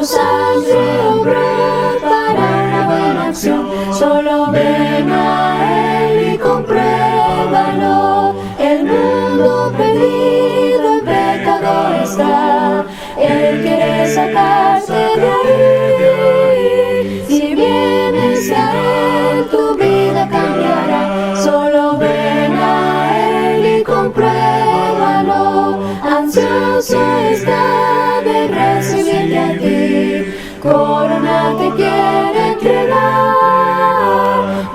sangre obró para una buena acción. Solo ven a Él y compruébalo. El mundo perdido en pecado está. Él quiere sacarte de ahí. Si vienes a Él, tu vida cambiará. Solo ven a Él y compruébalo. Ansioso está de recibirte a ti. Corona te quiere entregar.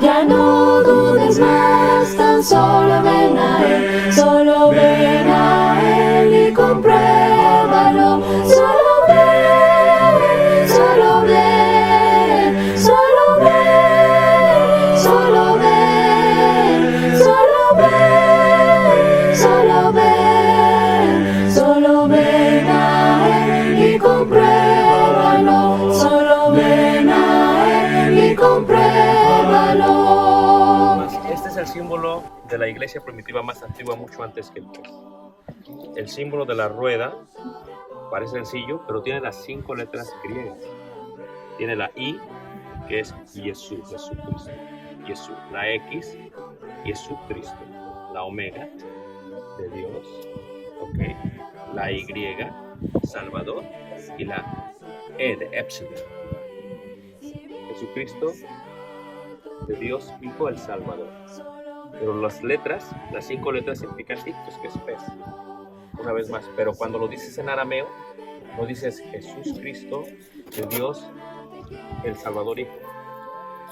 Ya no dudes más, tan solo ven a Él. Solo ven a Él y compruébalo. Solo ven, solo ven, solo ven, solo ven, solo ven, solo ven, solo ven a Él y compruébalo. Solo ven a Él y compruébalo. Este es el símbolo de la iglesia primitiva más antigua, mucho antes que el pez. El símbolo de la rueda parece sencillo, pero tiene las 5 letras griegas. Tiene la I, que es Jesús, Jesucristo. Jesús. La X, Jesucristo. La omega, de Dios. Ok. La Y, Salvador. Y la E de Epsilon. Jesucristo, de Dios, Hijo, el Salvador. Pero las letras, las 5 letras significan ictus, que es pez. Una vez más, pero cuando lo dices en arameo, no dices Jesús Cristo, de Dios, el Salvador Hijo.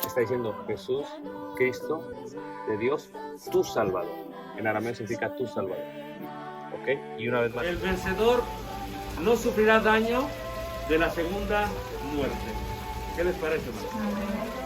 Está diciendo Jesús Cristo, de Dios, tu Salvador. En arameo significa tu Salvador. ¿Ok? Y una vez más. El vencedor no sufrirá daño de la segunda muerte. ¿Qué les parece, hermano?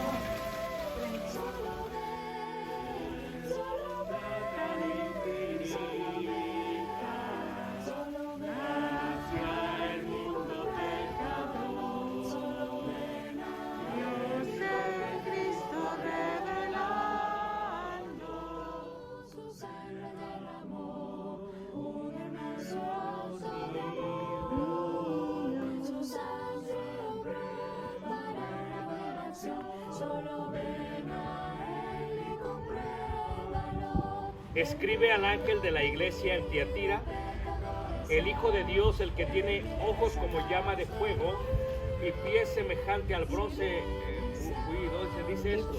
Escribe al ángel de la iglesia en Tiatira, el Hijo de Dios, el que tiene ojos como llama de fuego y pies semejante al bronce pulido, dice esto: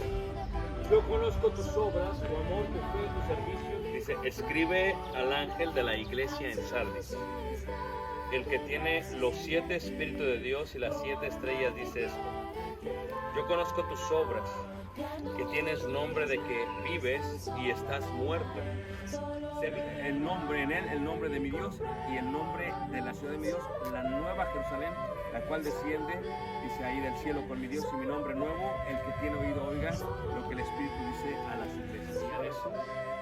yo conozco tus obras, tu amor, tu fe, tu servicio. Dice, escribe al ángel de la iglesia en Sardis, el que tiene los 7 espíritus de Dios y las 7 estrellas, dice esto: yo conozco tus obras, que tienes nombre de que vives y estás muerto. El nombre en él, el nombre de mi Dios y el nombre de la ciudad de mi Dios, la nueva Jerusalén, la cual desciende, dice ahí, del cielo con mi Dios y mi nombre nuevo. El que tiene oído oiga lo que el Espíritu dice a las iglesias. Eso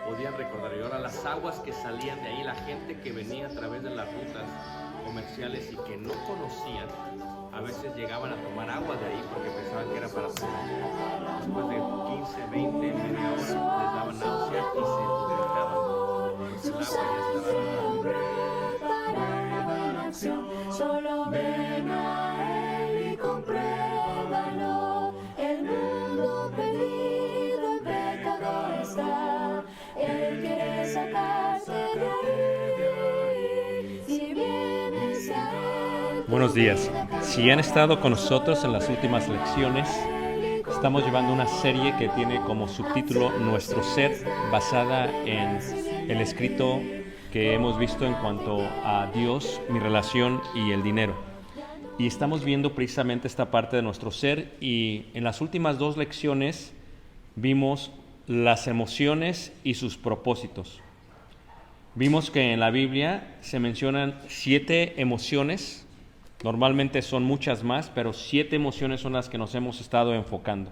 podían recordar. Y ahora las aguas que salían de ahí, la gente que venía a través de las rutas comerciales y que no conocían, a veces llegaban a tomar agua de ahí porque pensaban que era para tomar. Después de 15, 20, media hora les daban náusea y se vomitaban. Pues el agua ya estaba. Solo ven a Él y compruébalo. El mundo perdido en pecado está. Él quiere sacarte de ahí. Si vienes a Él. Buenos días. Si han estado con nosotros en las últimas lecciones, estamos llevando una serie que tiene como subtítulo Nuestro Ser, basada en el escrito que hemos visto en cuanto a Dios, mi relación y el dinero. Y estamos viendo precisamente esta parte de nuestro ser, y en las últimas 2 lecciones vimos las emociones y sus propósitos. Vimos que en la Biblia se mencionan 7 emociones. Normalmente son muchas más, pero 7 emociones son las que nos hemos estado enfocando.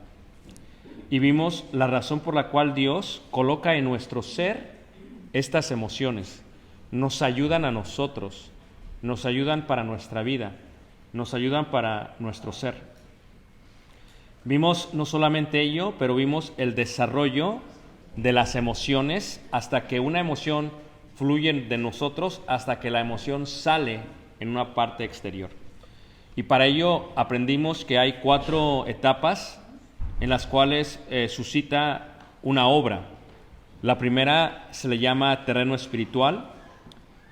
Y vimos la razón por la cual Dios coloca en nuestro ser estas emociones. Nos ayudan a nosotros, nos ayudan para nuestra vida, nos ayudan para nuestro ser. Vimos no solamente ello, pero vimos el desarrollo de las emociones hasta que una emoción fluye de nosotros, hasta que la emoción sale en una parte exterior. Y para ello aprendimos que hay 4 etapas en las cuales suscita una obra. La primera se le llama terreno espiritual.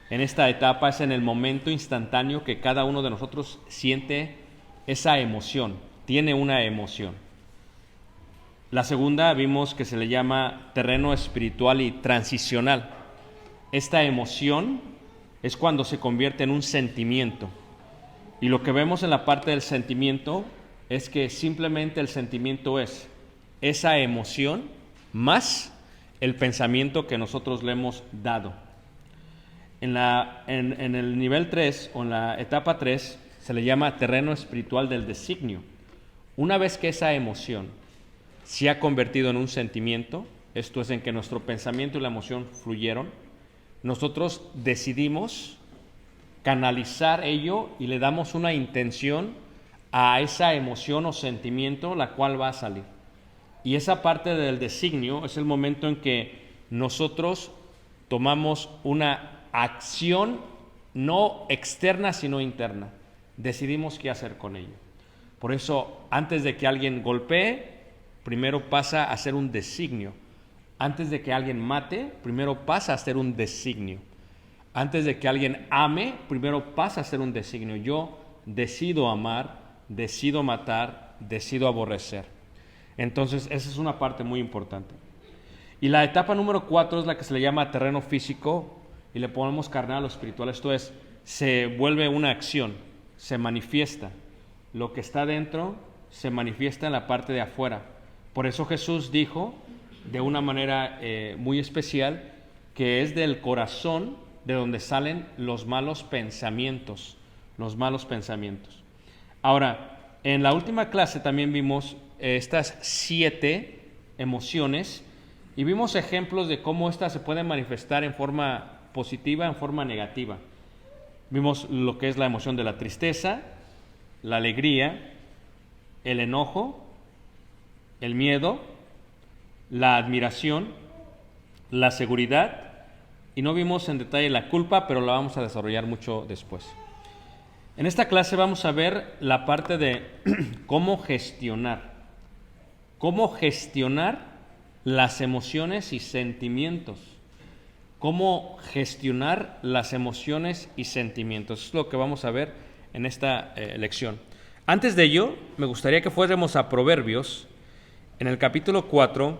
En esta etapa es en el momento instantáneo que cada uno de nosotros siente esa emoción, tiene una emoción. La segunda vimos que se le llama terreno espiritual y transicional. Esta emoción es cuando se convierte en un sentimiento. Y lo que vemos en la parte del sentimiento es que simplemente el sentimiento es esa emoción más el pensamiento que nosotros le hemos dado. En el nivel 3 o en la etapa 3 se le llama terreno espiritual del designio. Una vez que esa emoción se ha convertido en un sentimiento, esto es en que nuestro pensamiento y la emoción fluyeron, nosotros decidimos canalizar ello y le damos una intención a esa emoción o sentimiento la cual va a salir. Y esa parte del designio es el momento en que nosotros tomamos una acción no externa sino interna. Decidimos qué hacer con ello. Por eso, antes de que alguien golpee, primero pasa a ser un designio. Antes de que alguien mate, primero pasa a ser un designio. Antes de que alguien ame, primero pasa a ser un designio. Yo decido amar, decido matar, decido aborrecer. Entonces, esa es una parte muy importante. Y la etapa número 4 es la que se le llama terreno físico y le ponemos carnal o espiritual. Esto es, se vuelve una acción, se manifiesta. Lo que está dentro se manifiesta en la parte de afuera. Por eso Jesús dijo de una manera muy especial que es del corazón de donde salen los malos pensamientos. Los malos pensamientos. Ahora, en la última clase también vimos estas 7 emociones y vimos ejemplos de cómo estas se pueden manifestar en forma positiva, en forma negativa. Vimos lo que es la emoción de la tristeza, la alegría, el enojo, el miedo, la admiración, la seguridad, y no vimos en detalle la culpa, pero la vamos a desarrollar mucho después. En esta clase vamos a ver la parte de cómo gestionar las emociones y sentimientos. Cómo gestionar las emociones y sentimientos. Eso es lo que vamos a ver en esta lección. Antes de ello, me gustaría que fuéramos a Proverbios, en el capítulo 4,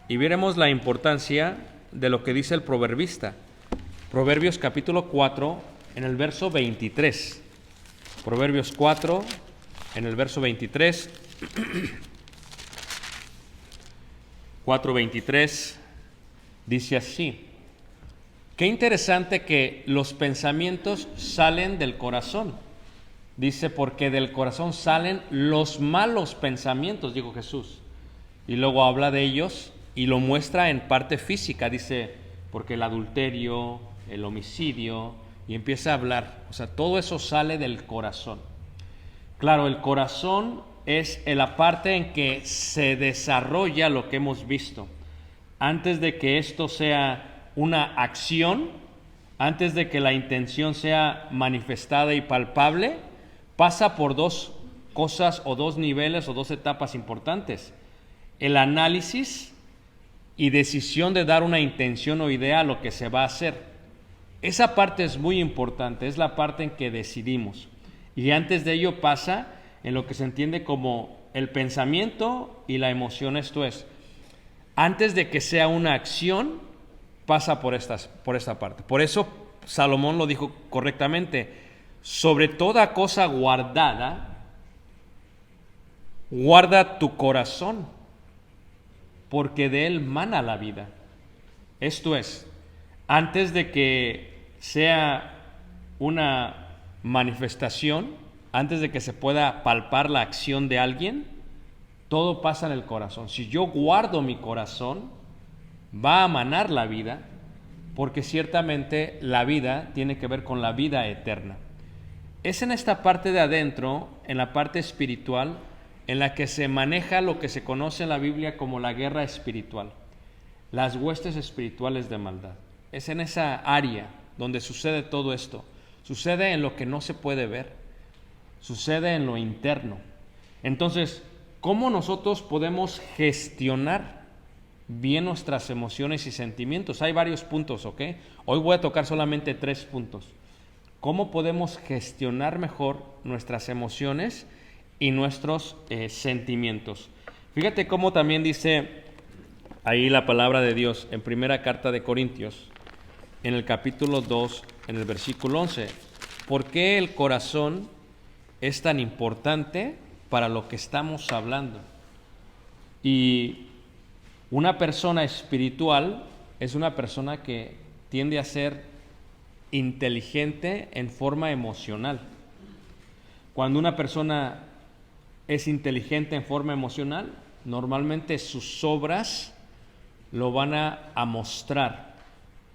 y viéramos la importancia de lo que dice el proverbista. Proverbios capítulo 4, en el verso 23. Proverbios 4, en el verso 23. 4:23 dice así. Qué interesante que los pensamientos salen del corazón. Dice, porque del corazón salen los malos pensamientos, dijo Jesús. Y luego habla de ellos y lo muestra en parte física. Dice, porque el adulterio, el homicidio, y empieza a hablar. O sea, todo eso sale del corazón. Claro, el corazón es la parte en que se desarrolla lo que hemos visto. Antes de que esto sea una acción, antes de que la intención sea manifestada y palpable, pasa por 2 cosas o 2 niveles o 2 etapas importantes. El análisis y decisión de dar una intención o idea a lo que se va a hacer. Esa parte es muy importante, es la parte en que decidimos. Y antes de ello pasa en lo que se entiende como el pensamiento y la emoción. Esto es, antes de que sea una acción, pasa por esta parte. Por eso Salomón lo dijo correctamente, sobre toda cosa guardada, guarda tu corazón, porque de él mana la vida. Esto es, antes de que sea una manifestación, antes de que se pueda palpar la acción de alguien, todo pasa en el corazón. Si yo guardo mi corazón, va a manar la vida, porque ciertamente la vida tiene que ver con la vida eterna. Es en esta parte de adentro, en la parte espiritual, en la que se maneja lo que se conoce en la Biblia como la guerra espiritual, las huestes espirituales de maldad. Es en esa área donde sucede todo esto. Sucede en lo que no se puede ver. sucede en lo interno. Entonces, ¿cómo nosotros podemos gestionar bien nuestras emociones y sentimientos? Hay varios puntos, ¿ok? Hoy voy a tocar solamente 3 puntos. ¿Cómo podemos gestionar mejor nuestras emociones y nuestros sentimientos? Fíjate cómo también dice ahí la palabra de Dios en primera carta de Corintios, en el capítulo 2, en el versículo 11. ¿Por qué el corazón es tan importante para lo que estamos hablando? Y una persona espiritual es una persona que tiende a ser inteligente en forma emocional. Cuando una persona es inteligente en forma emocional, normalmente sus obras lo van a mostrar.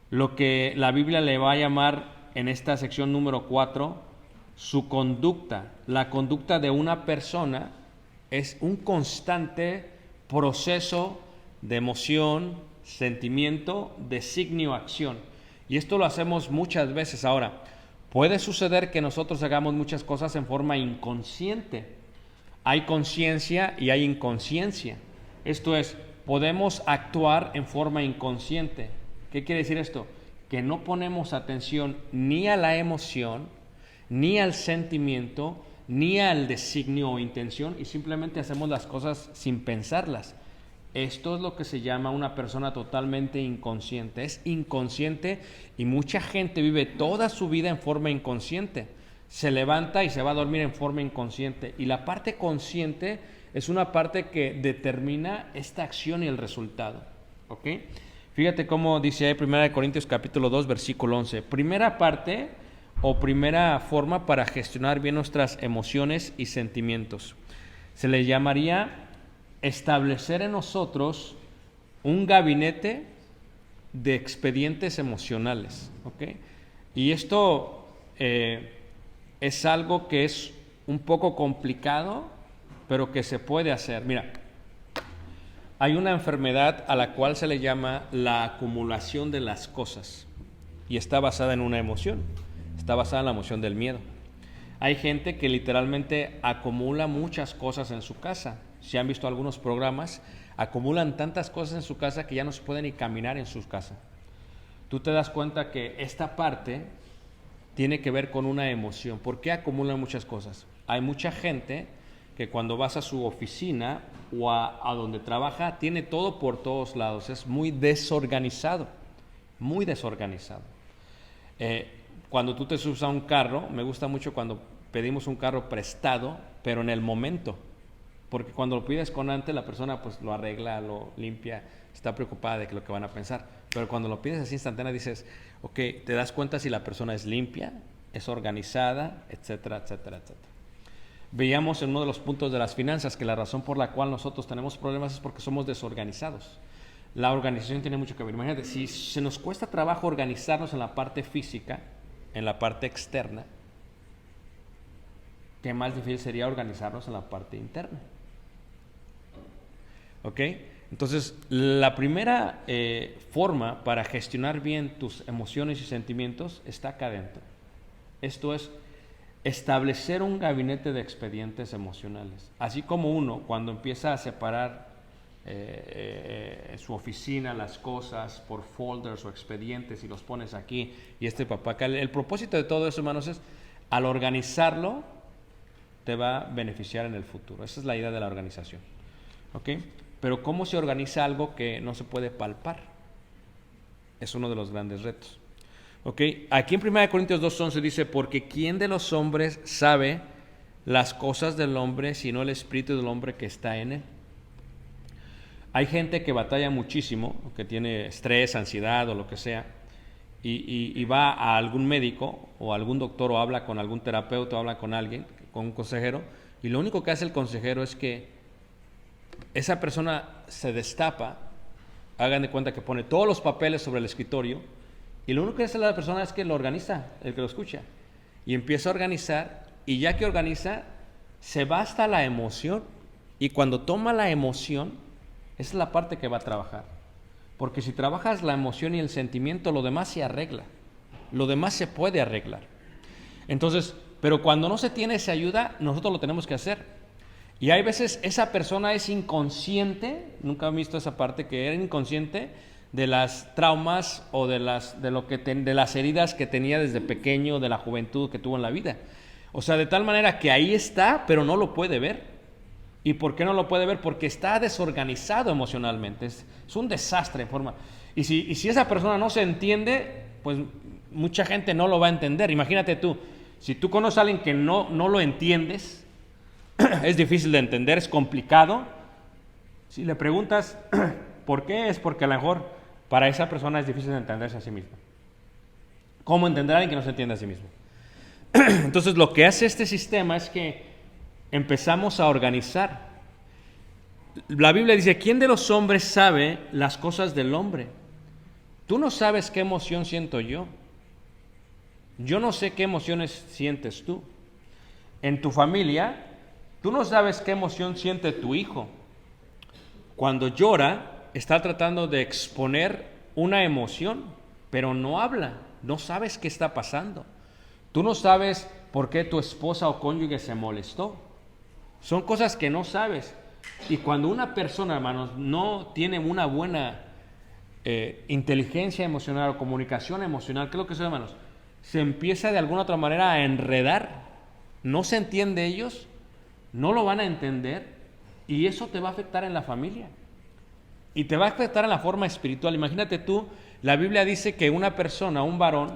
Lo que la Biblia le va a llamar en esta sección número 4, su conducta. La conducta de una persona es un constante proceso de emoción, sentimiento, designio, acción. Y esto lo hacemos muchas veces. Ahora, puede suceder que nosotros hagamos muchas cosas en forma inconsciente. Hay conciencia y hay inconsciencia. Esto es, podemos actuar en forma inconsciente. ¿Qué quiere decir esto? Que no ponemos atención ni a la emoción, ni al sentimiento, ni al designio o intención, y simplemente hacemos las cosas sin pensarlas. Esto es lo que se llama una persona totalmente inconsciente. Es inconsciente y mucha gente vive toda su vida en forma inconsciente. Se levanta y se va a dormir en forma inconsciente. Y la parte consciente es una parte que determina esta acción y el resultado. ¿Ok? Fíjate cómo dice ahí 1 Corintios capítulo 2, versículo 11. Primera parte o primera forma para gestionar bien nuestras emociones y sentimientos. Se le llamaría establecer en nosotros un gabinete de expedientes emocionales, ¿ok? Y esto es algo que es un poco complicado, pero que se puede hacer. Mira, hay una enfermedad a la cual se le llama la acumulación de las cosas y está basada en una emoción, está basada en la emoción del miedo. Hay gente que literalmente acumula muchas cosas en su casa. Si han visto algunos programas, acumulan tantas cosas en su casa que ya no se puede ni caminar en su casa. Tú te das cuenta que esta parte tiene que ver con una emoción. ¿Por qué acumulan muchas cosas? Hay mucha gente que cuando vas a su oficina o a donde trabaja, tiene todo por todos lados. Es muy desorganizado, muy desorganizado. Cuando tú te subes a un carro, me gusta mucho cuando pedimos un carro prestado, pero en el momento. Porque cuando lo pides con antes, la persona pues lo arregla, lo limpia, está preocupada de lo que van a pensar. Pero cuando lo pides así instantánea, dices, ok, te das cuenta si la persona es limpia, es organizada, etcétera, etcétera, etcétera. Veíamos en uno de los puntos de las finanzas que la razón por la cual nosotros tenemos problemas es porque somos desorganizados. La organización tiene mucho que ver. Imagínate, si se nos cuesta trabajo organizarnos en la parte física, en la parte externa, ¿qué más difícil sería organizarnos en la parte interna? ¿Ok? Entonces, la primera forma para gestionar bien tus emociones y sentimientos está acá adentro. Esto es establecer un gabinete de expedientes emocionales. Así como uno, cuando empieza a separar su oficina, las cosas por folders o expedientes y los pones aquí y papá acá. El propósito de todo eso, hermanos, es al organizarlo te va a beneficiar en el futuro. Esa es la idea de la organización. ¿Ok? Pero ¿cómo se organiza algo que no se puede palpar? Es uno de los grandes retos. ¿Ok? Aquí en 1 Corintios 2:11 dice, porque ¿quién de los hombres sabe las cosas del hombre sino el espíritu del hombre que está en él? Hay gente que batalla muchísimo, que tiene estrés, ansiedad o lo que sea, y va a algún médico o algún doctor o habla con algún terapeuta o habla con alguien, con un consejero, y lo único que hace el consejero es que esa persona se destapa, hagan de cuenta que pone todos los papeles sobre el escritorio, y lo único que hace la persona es que lo organiza, el que lo escucha, y empieza a organizar, y ya que organiza, se va hasta la emoción, y cuando toma la emoción, esa es la parte que va a trabajar. Porque si trabajas la emoción y el sentimiento, lo demás se arregla. Lo demás se puede arreglar. Entonces, Pero cuando no se tiene esa ayuda, nosotros lo tenemos que hacer. Y hay veces esa persona es inconsciente, nunca he visto esa parte, que era inconsciente de las traumas o de las heridas que tenía desde pequeño, de la juventud que tuvo en la vida. O sea, de tal manera que ahí está, pero no lo puede ver. ¿Y por qué no lo puede ver? Porque está desorganizado emocionalmente, es un desastre en forma. Y si esa persona no se entiende, pues mucha gente no lo va a entender. Imagínate tú, si tú conoces a alguien que no lo entiendes, es difícil de entender, es complicado. Si le preguntas por qué, es porque a lo mejor para esa persona es difícil de entenderse a sí mismo. ¿Cómo entender a alguien que no se entiende a sí mismo? Entonces lo que hace este sistema es que empezamos a organizar. La Biblia dice, ¿quién de los hombres sabe las cosas del hombre? Tú no sabes qué emoción siento yo. Yo no sé qué emociones sientes tú. En tu familia, tú no sabes qué emoción siente tu hijo. Cuando llora, está tratando de exponer una emoción, pero no habla, no sabes qué está pasando. Tú no sabes por qué tu esposa o cónyuge se molestó. Son cosas que no sabes. Y cuando una persona, hermanos, no tiene una buena inteligencia emocional o comunicación emocional, ¿qué es lo que son, hermanos? Se empieza de alguna otra manera a enredar. No se entiende ellos, no lo van a entender, y eso te va a afectar en la familia. Y te va a afectar en la forma espiritual. Imagínate tú, la Biblia dice que una persona, un varón,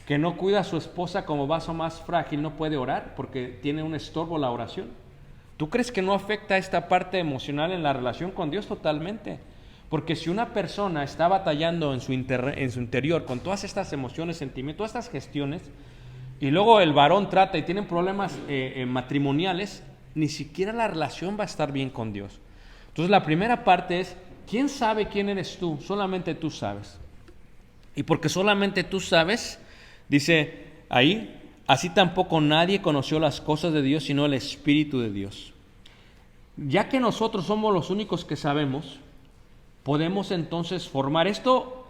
que no cuida a su esposa como vaso más frágil, no puede orar porque tiene un estorbo la oración. ¿Tú crees que no afecta esta parte emocional en la relación con Dios? Totalmente. Porque si una persona está batallando en su interior con todas estas emociones, sentimientos, todas estas gestiones, y luego el varón trata y tienen problemas matrimoniales, ni siquiera la relación va a estar bien con Dios. Entonces la primera parte es, ¿quién sabe quién eres tú? Solamente tú sabes. Y porque solamente tú sabes, dice ahí, así tampoco nadie conoció las cosas de Dios sino el Espíritu de Dios. Ya que nosotros somos los únicos que sabemos, podemos entonces formar esto.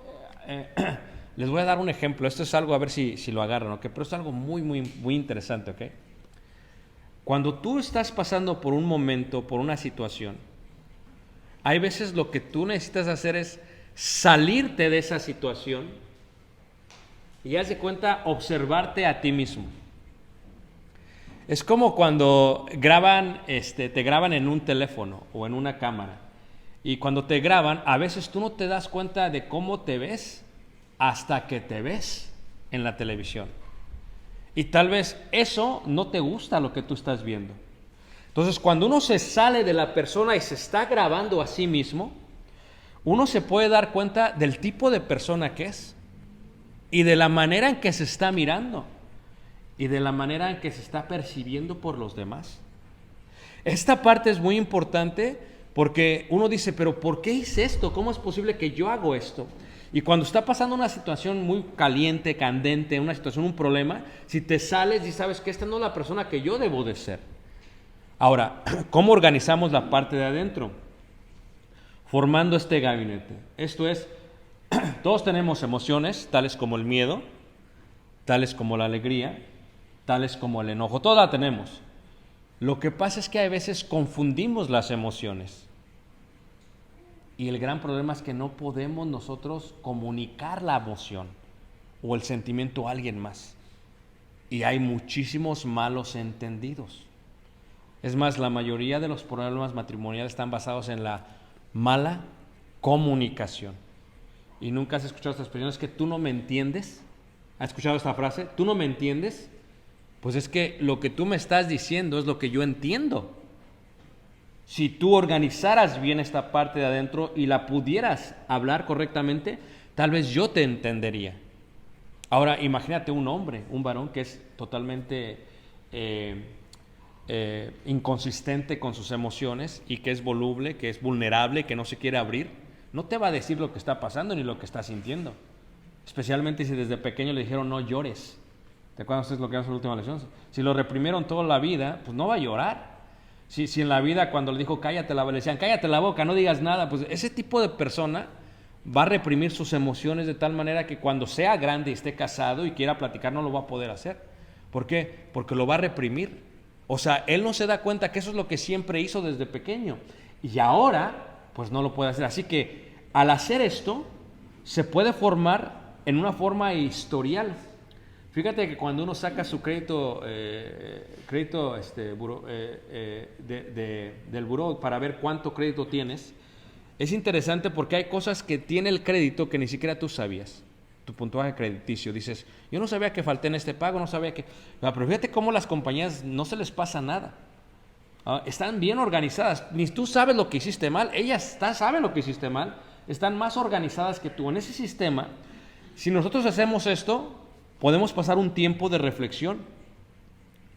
Les voy a dar un ejemplo. Esto es algo, a ver si lo agarran, ¿ok? Pero es algo muy, muy, muy interesante, ¿ok? Cuando tú estás pasando por un momento, por una situación, hay veces lo que tú necesitas hacer es salirte de esa situación y haz de cuenta observarte a ti mismo. Es como cuando graban, te graban en un teléfono o en una cámara. Y cuando te graban, a veces tú no te das cuenta de cómo te ves hasta que te ves en la televisión. Y tal vez eso no te gusta lo que tú estás viendo. Entonces, cuando uno se sale de la persona y se está grabando a sí mismo, uno se puede dar cuenta del tipo de persona que es y de la manera en que se está mirando y de la manera en que se está percibiendo por los demás. Esta parte es muy importante porque uno dice, pero ¿por qué hice esto? ¿Cómo es posible que yo hago esto? Y cuando está pasando una situación muy caliente, candente, una situación, un problema, si te sales y sabes que esta no es la persona que yo debo de ser. Ahora, ¿cómo organizamos la parte de adentro? Formando este gabinete. Esto es, todos tenemos emociones, tales como el miedo, tales como la alegría, tales como el enojo. Todas la tenemos. Lo que pasa es que a veces confundimos las emociones. Y el gran problema es que no podemos nosotros comunicar la emoción o el sentimiento a alguien más. Y hay muchísimos malos entendidos. Es más, la mayoría de los problemas matrimoniales están basados en la mala comunicación. ¿Y nunca has escuchado esta expresión? Es que tú no me entiendes. ¿Has escuchado esta frase? ¿Tú no me entiendes? Pues es que lo que tú me estás diciendo es lo que yo entiendo. Si tú organizaras bien esta parte de adentro y la pudieras hablar correctamente, tal vez yo te entendería. Ahora, imagínate un hombre, un varón que es totalmente inconsistente con sus emociones y que es voluble, que es vulnerable, que no se quiere abrir. No te va a decir lo que está pasando ni lo que está sintiendo. Especialmente si desde pequeño le dijeron no llores. ¿Te acuerdas ustedes lo que vimos en la última lección? Si lo reprimieron toda la vida, pues no va a llorar. Si en la vida cuando le dijo cállate le decían cállate la boca, no digas nada, pues ese tipo de persona va a reprimir sus emociones de tal manera que cuando sea grande y esté casado y quiera platicar no lo va a poder hacer. ¿Por qué? Porque lo va a reprimir. O sea, él no se da cuenta que eso es lo que siempre hizo desde pequeño. Y ahora, pues no lo puede hacer. Así que al hacer esto, se puede formar en una forma historial. Fíjate que cuando uno saca su crédito, del buró para ver cuánto crédito tienes, es interesante porque hay cosas que tiene el crédito que ni siquiera tú sabías. Tu puntuaje crediticio, dices, yo no sabía que falté en este pago, no sabía que... Pero fíjate cómo las compañías no se les pasa nada. Están bien organizadas, ni tú sabes lo que hiciste mal, ellas saben lo que hiciste mal, están más organizadas que tú. En ese sistema, si nosotros hacemos esto, podemos pasar un tiempo de reflexión,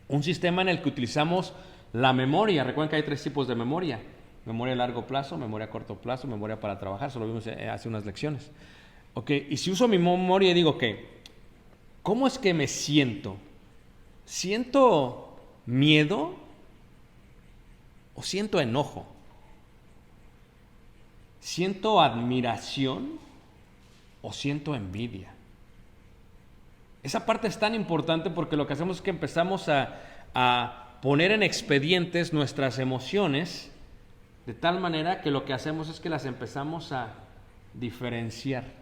un sistema en el que utilizamos la memoria. Recuerden que hay 3 tipos de memoria: memoria a largo plazo, memoria a corto plazo, memoria para trabajar. Eso lo vimos hace unas lecciones. Ok, y si uso mi memoria y digo, ok, ¿cómo es que me siento? ¿Siento miedo o siento enojo? ¿Siento admiración o siento envidia? Esa parte es tan importante porque lo que hacemos es que empezamos a poner en expedientes nuestras emociones de tal manera que lo que hacemos es que las empezamos a diferenciar.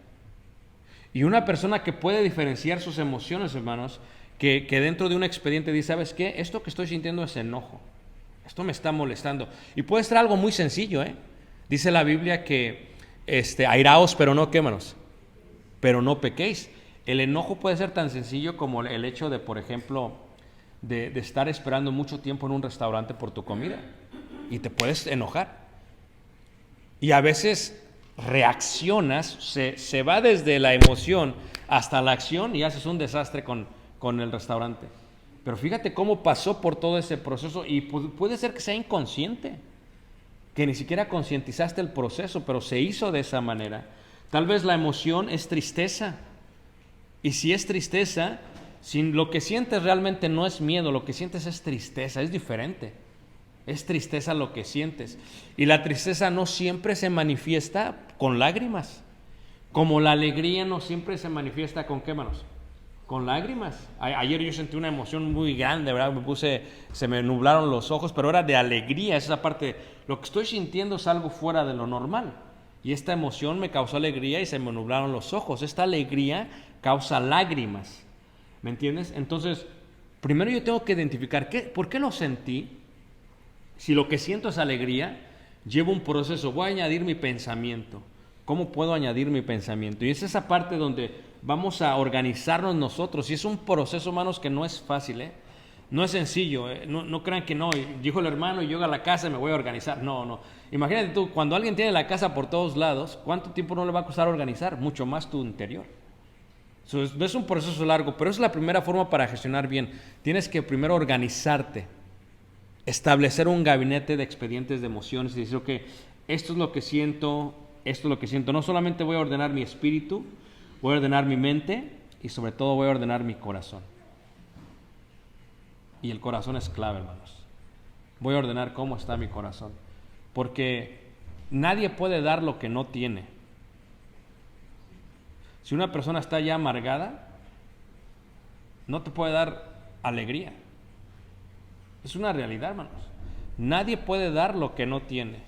Y una persona que puede diferenciar sus emociones, hermanos, que dentro de un expediente dice, ¿sabes qué? Esto que estoy sintiendo es enojo. Esto me está molestando. Y puede ser algo muy sencillo, ¿eh? Dice la Biblia que airaos, pero no, ¿qué, hermanos? Pero no pequéis. El enojo puede ser tan sencillo como el hecho de, por ejemplo, de estar esperando mucho tiempo en un restaurante por tu comida. Y te puedes enojar. Y a veces reaccionas, se va desde la emoción hasta la acción y haces un desastre con el restaurante. Pero fíjate cómo pasó por todo ese proceso y puede ser que sea inconsciente, que ni siquiera concientizaste el proceso, pero se hizo de esa manera. Tal vez la emoción es tristeza. Y si es tristeza, si lo que sientes realmente no es miedo, lo que sientes es tristeza, es diferente. Es tristeza lo que sientes. Y la tristeza no siempre se manifiesta con lágrimas. Como la alegría no siempre se manifiesta con ¿qué, manos? Con lágrimas. Ayer yo sentí una emoción muy grande, ¿verdad? Se me nublaron los ojos, pero era de alegría. Esa parte, lo que estoy sintiendo es algo fuera de lo normal. Y esta emoción me causó alegría y se me nublaron los ojos. Esta alegría causa lágrimas. ¿Me entiendes? Entonces, primero yo tengo que identificar ¿por qué lo sentí? Si lo que siento es alegría, llevo un proceso, voy a añadir mi pensamiento. ¿Cómo puedo añadir mi pensamiento? Y es esa parte donde vamos a organizarnos nosotros. Y es un proceso, hermanos, que no es fácil, ¿eh? No es sencillo, ¿eh? No crean que no. Dijo el hermano, y yo a la casa me voy a organizar. No. Imagínate tú, cuando alguien tiene la casa por todos lados, ¿cuánto tiempo no le va a costar organizar? Mucho más tu interior. No es un proceso largo, pero es la primera forma para gestionar bien. Tienes que primero organizarte. Establecer un gabinete de expedientes de emociones y decir, ok, esto es lo que siento, esto es lo que siento. No solamente voy a ordenar mi espíritu, voy a ordenar mi mente y sobre todo voy a ordenar mi corazón. Y el corazón es clave, hermanos. Voy a ordenar cómo está mi corazón. Porque nadie puede dar lo que no tiene. Si una persona está ya amargada, no te puede dar alegría. Es una realidad, hermanos. Nadie puede dar lo que no tiene.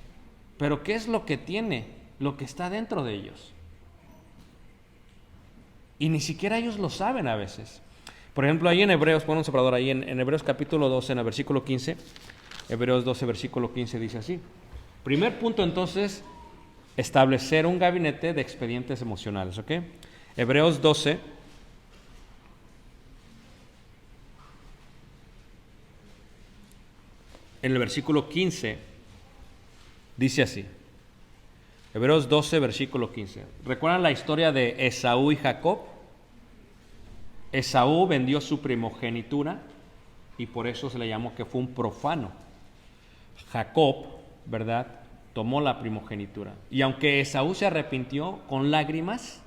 Pero ¿qué es lo que tiene? Lo que está dentro de ellos. Y ni siquiera ellos lo saben a veces. Por ejemplo, ahí en Hebreos, pon un separador ahí, en Hebreos capítulo 12, en el versículo 15, Hebreos 12, versículo 15 dice así. Primer punto entonces, establecer un gabinete de expedientes emocionales, ¿ok? Hebreos 12, en el versículo 15, dice así. Hebreos 12, versículo 15. ¿Recuerdan la historia de Esaú y Jacob? Esaú vendió su primogenitura y por eso se le llamó que fue un profano. Jacob, ¿verdad?, tomó la primogenitura. Y aunque Esaú se arrepintió con lágrimas,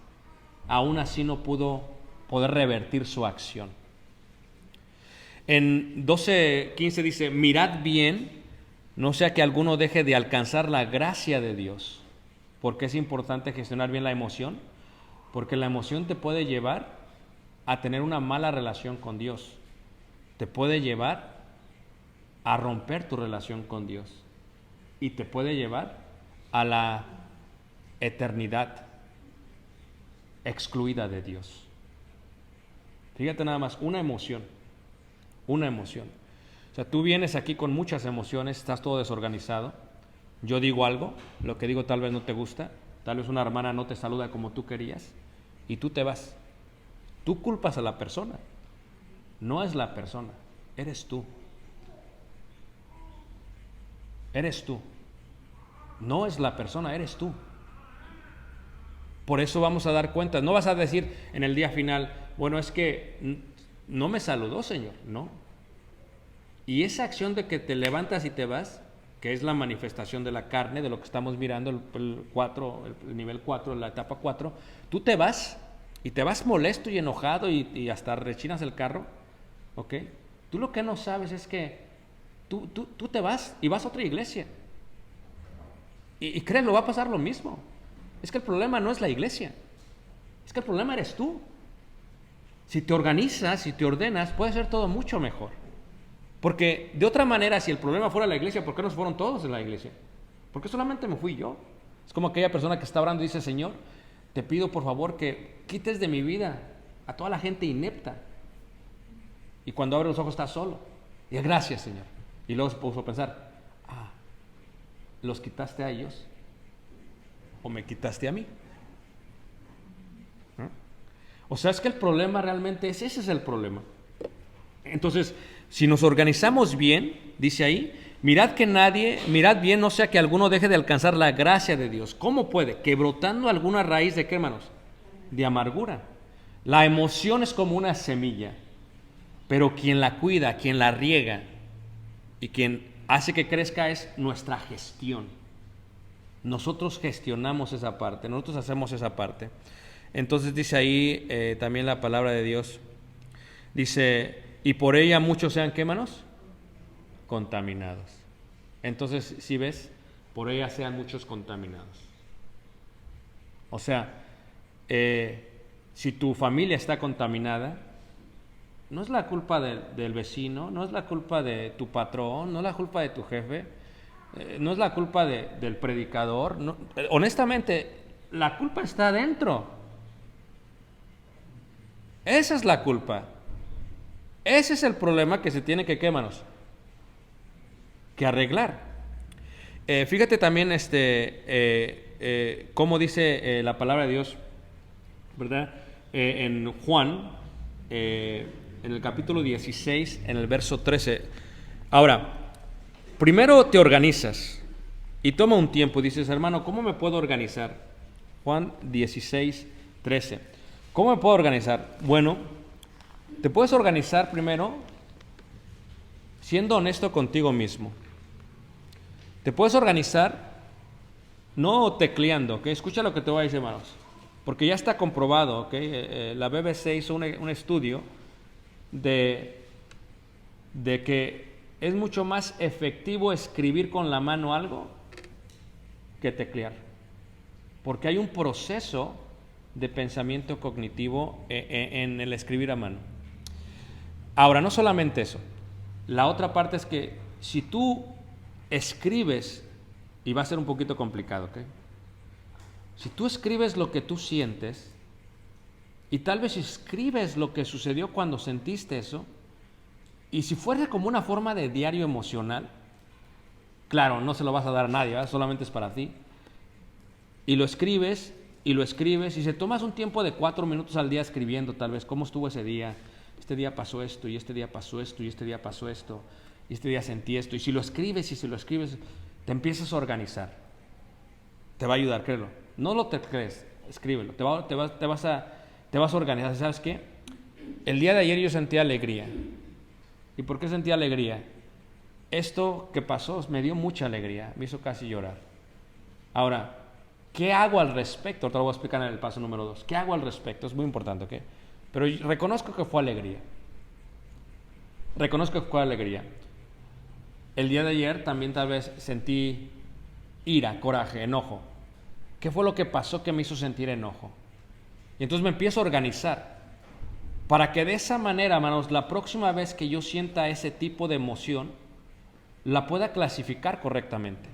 aún así no pudo poder revertir su acción. En 12:15 dice, mirad bien, no sea que alguno deje de alcanzar la gracia de Dios. ¿Por qué es importante gestionar bien la emoción? Porque la emoción te puede llevar a tener una mala relación con Dios. te puede llevar a romper tu relación con Dios y te puede llevar a la eternidad excluida de Dios. Fíjate nada más, una emoción. O sea, tú vienes aquí con muchas emociones, estás todo desorganizado. Yo digo algo, lo que digo tal vez no te gusta, tal vez una hermana no te saluda como tú querías y tú te vas. Tú culpas a la persona, no es la persona, eres tú. Eres tú. No es la persona, eres tú. Por eso vamos a dar cuenta. No vas a decir en el día final, bueno, es que no me saludó, Señor. No. Y esa acción de que te levantas y te vas, que es la manifestación de la carne, de lo que estamos mirando, el nivel 4, la etapa 4, tú te vas y te vas molesto y enojado y hasta rechinas el carro, ¿ok? Tú lo que no sabes es que tú te vas y vas a otra iglesia. Y créelo, va a pasar lo mismo. Es que el problema no es la iglesia, es que el problema eres tú. Si te organizas, si te ordenas, puede ser todo mucho mejor. Porque de otra manera, si el problema fuera la iglesia, ¿por qué no se fueron todos de la iglesia? ¿Por qué solamente me fui yo? Es como aquella persona que está orando y dice, Señor, te pido por favor que quites de mi vida a toda la gente inepta. Y cuando abre los ojos está solo. Y gracias, Señor. Y luego se puso a pensar, ¿los quitaste a ellos o me quitaste a mí? ¿No? O sea, es que el problema realmente ese es el problema. Entonces, si nos organizamos bien, dice ahí, mirad bien, no sea que alguno deje de alcanzar la gracia de Dios. ¿Cómo puede? Que brotando alguna raíz de qué, hermanos? De amargura. La emoción es como una semilla, pero quien la cuida, quien la riega y quien hace que crezca es nuestra gestión. Nosotros gestionamos esa parte, nosotros hacemos esa parte. Entonces dice ahí también la palabra de Dios, dice, y por ella muchos sean, ¿qué, hermanos? Contaminados. Entonces, si ves, por ella sean muchos contaminados. O sea, si tu familia está contaminada, no es la culpa del vecino, no es la culpa de tu patrón, no es la culpa de tu jefe, no es la culpa del predicador. No, honestamente, la culpa está adentro. Esa es la culpa. Ese es el problema que se tiene que, ¿qué, hermanos? Que arreglar. Fíjate también cómo dice la palabra de Dios, ¿verdad? En Juan, en el capítulo 16, en el verso 13. Ahora, primero te organizas y toma un tiempo y dices, hermano, ¿cómo me puedo organizar? Juan 16, 13. ¿Cómo me puedo organizar? Bueno, te puedes organizar primero siendo honesto contigo mismo. Te puedes organizar no tecleando, ¿ok? Escucha lo que te voy a decir, hermanos, porque ya está comprobado, ¿ok? La BBC hizo un estudio de que es mucho más efectivo escribir con la mano algo que teclear, porque hay un proceso de pensamiento cognitivo en el escribir a mano. Ahora, no solamente eso, la otra parte es que si tú escribes, y va a ser un poquito complicado, ¿ok? Si tú escribes lo que tú sientes, y tal vez escribes lo que sucedió cuando sentiste eso, y si fuera como una forma de diario emocional, claro, no se lo vas a dar a nadie, ¿verdad? Solamente es para ti, y lo escribes, y si tomas un tiempo de 4 minutos al día escribiendo, tal vez, cómo estuvo ese día, este día pasó esto, y este día pasó esto, y este día pasó esto, y este día sentí esto, y si lo escribes, te empiezas a organizar. Te va a ayudar, créelo. No lo te crees, escríbelo. Te vas a organizar. ¿Sabes qué? El día de ayer yo sentí alegría. ¿Y por qué sentí alegría? Esto que pasó me dio mucha alegría, me hizo casi llorar. Ahora, ¿qué hago al respecto? Te lo voy a explicar en el paso número 2. ¿Qué hago al respecto? Es muy importante, ¿ok? Pero reconozco que fue alegría. El día de ayer también tal vez sentí ira, coraje, enojo. ¿Qué fue lo que pasó que me hizo sentir enojo? Y entonces me empiezo a organizar. para que de esa manera, hermanos, la próxima vez que yo sienta ese tipo de emoción, la pueda clasificar correctamente.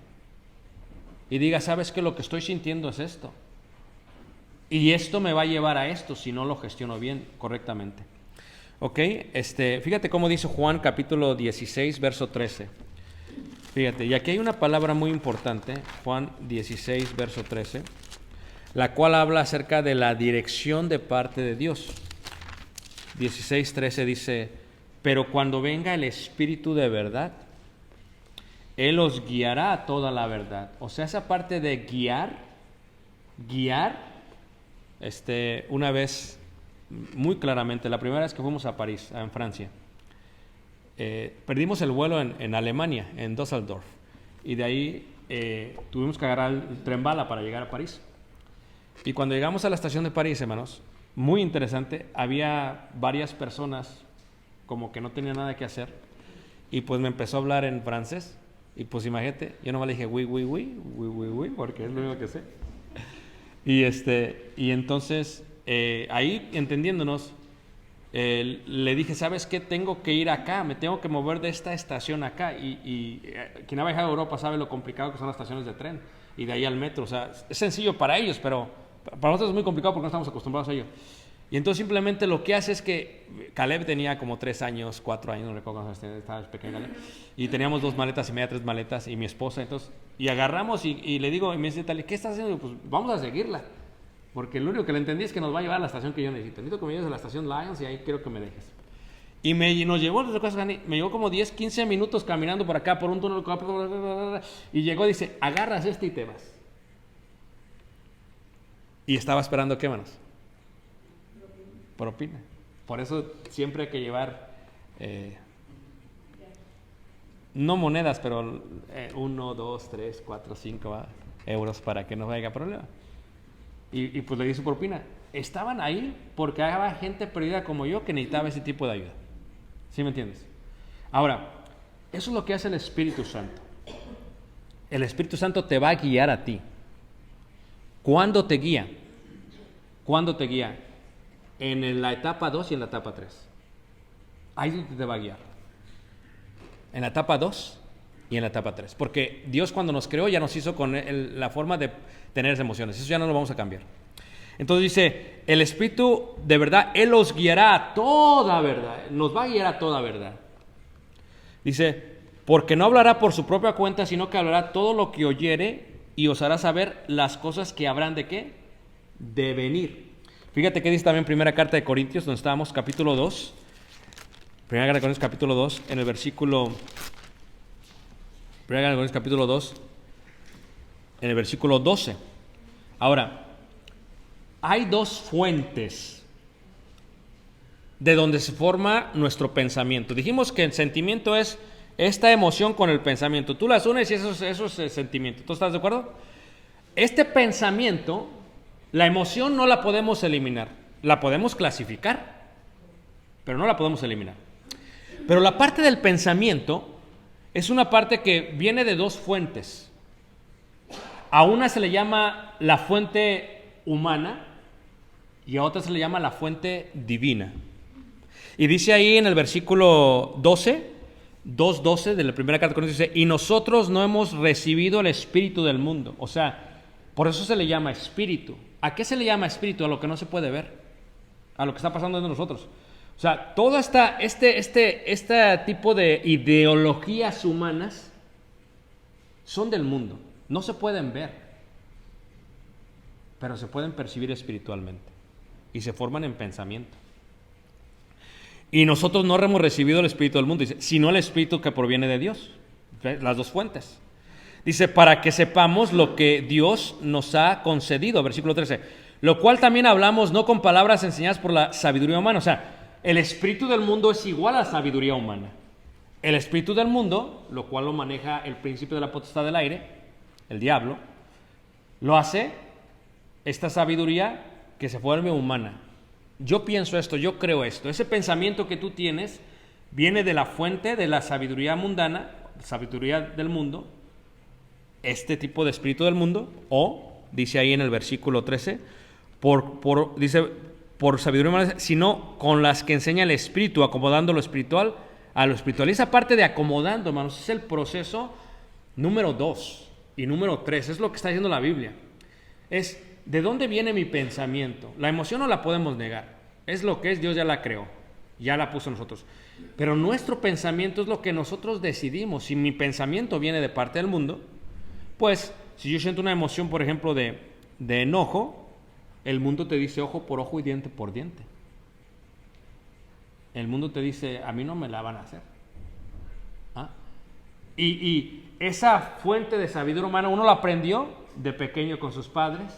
Y diga, ¿sabes qué? Lo que estoy sintiendo es esto. Y esto me va a llevar a esto si no lo gestiono bien, correctamente. Ok, fíjate cómo dice Juan capítulo 16, verso 13. Fíjate, y aquí hay una palabra muy importante, Juan 16, verso 13, la cual habla acerca de la dirección de parte de Dios. 16, 13 dice, pero cuando venga el Espíritu de verdad, Él os guiará a toda la verdad. O sea, esa parte de guiar, una vez, muy claramente, la primera vez que fuimos a París, en Francia, perdimos el vuelo en Alemania, en Düsseldorf, y de ahí tuvimos que agarrar el tren bala para llegar a París. Y cuando llegamos a la estación de París, hermanos, muy interesante, había varias personas como que no tenían nada que hacer, y pues me empezó a hablar en francés, y pues imagínate, yo nomás le dije oui, porque es lo único que sé. Y entonces, ahí entendiéndonos, le dije, ¿sabes qué? Tengo que ir acá, me tengo que mover de esta estación acá. Y quien ha viajado a Europa sabe lo complicado que son las estaciones de tren y de ahí al metro. O sea, es sencillo para ellos, pero para nosotros es muy complicado porque no estamos acostumbrados a ello. Y entonces simplemente lo que hace es que Caleb tenía como 3 años, 4 años, no recuerdo cuando estaba pequeño Caleb, y teníamos 2 maletas y media, 3 maletas, y mi esposa, entonces, y agarramos y le digo, y me dice, ¿qué estás haciendo? Pues vamos a seguirla, porque lo único que le entendí es que nos va a llevar a la estación que yo necesito que me lleves a la estación Lions y ahí quiero que me dejes. Y nos llevó, me llevó como 10, 15 minutos caminando por acá, por un túnel, y llegó y dice, agarras y te vas. Y estaba esperando, ¿qué, manos? Propina. Por eso siempre hay que llevar, no monedas, pero 1, 2, 3, 4, 5 euros para que no haya problema. Y pues le di su propina. Estaban ahí porque había gente perdida como yo que necesitaba ese tipo de ayuda. ¿Sí me entiendes? Ahora, eso es lo que hace el Espíritu Santo. El Espíritu Santo te va a guiar a ti. ¿Cuándo te guía? ¿Cuándo te guía? En la etapa 2 y en la etapa 3. Ahí es donde te va a guiar. En la etapa 2 y en la etapa 3. Porque Dios cuando nos creó ya nos hizo con la forma de tener esas emociones. Eso ya no lo vamos a cambiar. Entonces dice, el Espíritu de verdad, Él os guiará a toda verdad. Nos va a guiar a toda verdad. Dice, porque no hablará por su propia cuenta, sino que hablará todo lo que oyere y os hará saber las cosas que habrán de ¿qué? De venir. Fíjate que dice también primera carta de Corintios, donde estábamos, capítulo 2. Primera carta de Corintios, capítulo 2, en el versículo... Primera carta de Corintios, capítulo 2, en el versículo 12. Ahora, hay 2 fuentes de donde se forma nuestro pensamiento. Dijimos que el sentimiento es esta emoción con el pensamiento. Tú las unes y eso es el sentimiento. ¿Tú estás de acuerdo? Este pensamiento... La emoción no la podemos eliminar, la podemos clasificar, pero no la podemos eliminar. Pero la parte del pensamiento es una parte que viene de 2 fuentes. A una se le llama la fuente humana y a otra se le llama la fuente divina. Y dice ahí en el versículo 2:12 de la primera carta de Corintios, dice, y nosotros no hemos recibido el espíritu del mundo. O sea, por eso se le llama espíritu. ¿A qué se le llama espíritu? A lo que no se puede ver, a lo que está pasando en nosotros. O sea, todo este tipo de ideologías humanas son del mundo, no se pueden ver, pero se pueden percibir espiritualmente y se forman en pensamiento. Y nosotros no hemos recibido el espíritu del mundo, dice, sino el espíritu que proviene de Dios. Las 2 fuentes. Dice, para que sepamos lo que Dios nos ha concedido, versículo 13, lo cual también hablamos no con palabras enseñadas por la sabiduría humana. O sea, el espíritu del mundo es igual a la sabiduría humana. El espíritu del mundo, lo cual lo maneja el príncipe de la potestad del aire, el diablo, lo hace esta sabiduría que se vuelve humana. Yo pienso esto, yo creo esto. Ese pensamiento que tú tienes viene de la fuente de la sabiduría mundana, sabiduría del mundo, este tipo de espíritu del mundo, o, dice ahí en el versículo 13, dice, por sabiduría humana, sino con las que enseña el Espíritu, acomodando lo espiritual a lo espiritual. Y esa parte de acomodando, hermanos, es el proceso número 2 y número 3. Es lo que está diciendo la Biblia. Es ¿de dónde viene mi pensamiento? La emoción no la podemos negar. Es lo que es, Dios ya la creó, ya la puso en nosotros. Pero nuestro pensamiento es lo que nosotros decidimos. Si mi pensamiento viene de parte del mundo, pues si yo siento una emoción, por ejemplo, de enojo, el mundo te dice ojo por ojo y diente por diente. El mundo te dice, a mí no me la van a hacer. ¿Ah? Y esa fuente de sabiduría humana uno la aprendió de pequeño con sus padres,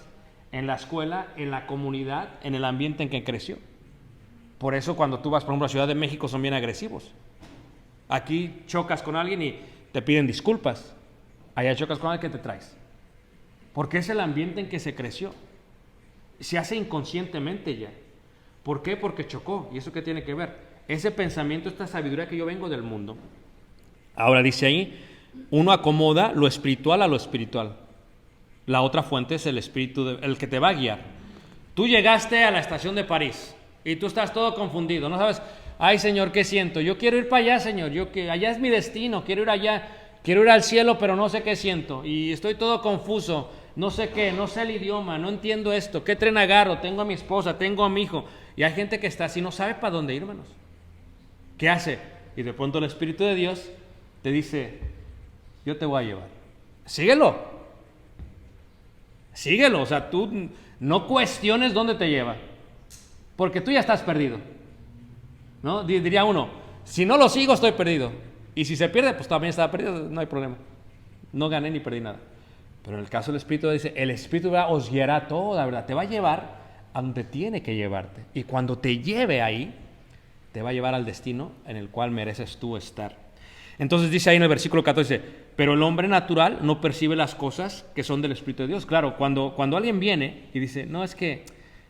en la escuela, en la comunidad, en el ambiente en que creció. Por eso cuando tú vas, por ejemplo, a la Ciudad de México son bien agresivos. Aquí chocas con alguien y te piden disculpas. Allá chocas con alguien, ¿qué te traes? Porque es el ambiente en que se creció. Se hace inconscientemente ya. ¿Por qué? Porque chocó. ¿Y eso qué tiene que ver? Ese pensamiento, esta sabiduría que yo vengo del mundo. Ahora dice ahí, uno acomoda lo espiritual a lo espiritual. La otra fuente es el espíritu, el que te va a guiar. Tú llegaste a la estación de París y tú estás todo confundido. No sabes, ay Señor, ¿qué siento? Yo quiero ir para allá, Señor. Allá es mi destino. Quiero ir allá. Quiero ir al cielo, pero no sé qué siento. Y estoy todo confuso. No sé qué, no sé el idioma, no entiendo esto. ¿Qué tren agarro? Tengo a mi esposa, tengo a mi hijo. Y hay gente que está así, no sabe para dónde ir, hermanos. ¿Qué hace? Y de pronto el Espíritu de Dios te dice, yo te voy a llevar. Síguelo. Síguelo. O sea, tú no cuestiones dónde te lleva. Porque tú ya estás perdido. ¿No? Diría uno, si no lo sigo estoy perdido. Y si se pierde, pues también estaba perdido, no hay problema. No gané ni perdí nada. Pero en el caso del Espíritu dice, el Espíritu os guiará toda, ¿verdad? Te va a llevar a donde tiene que llevarte. Y cuando te lleve ahí, te va a llevar al destino en el cual mereces tú estar. Entonces dice ahí en el versículo 14, pero el hombre natural no percibe las cosas que son del Espíritu de Dios. Claro, cuando alguien viene y dice, no, es que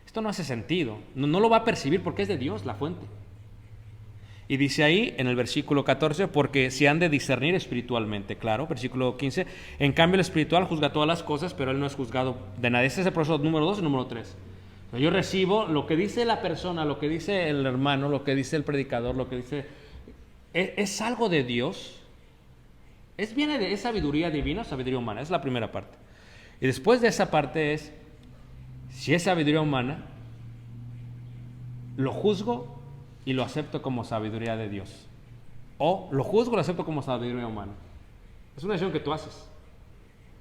esto no hace sentido, no lo va a percibir porque es de Dios la fuente. Y dice ahí en el versículo 14, porque se han de discernir espiritualmente, claro, versículo 15, en cambio el espiritual juzga todas las cosas, pero él no es juzgado de nada. Ese es el proceso número 2 y número 3. Yo recibo lo que dice la persona, lo que dice el hermano, lo que dice el predicador, lo que dice... ¿Es algo de Dios? ¿Viene de sabiduría divina o sabiduría humana? Es la primera parte. Y después de esa parte es, si es sabiduría humana, lo juzgo y lo acepto como sabiduría de Dios. O lo juzgo y lo acepto como sabiduría humana. Es una decisión que tú haces.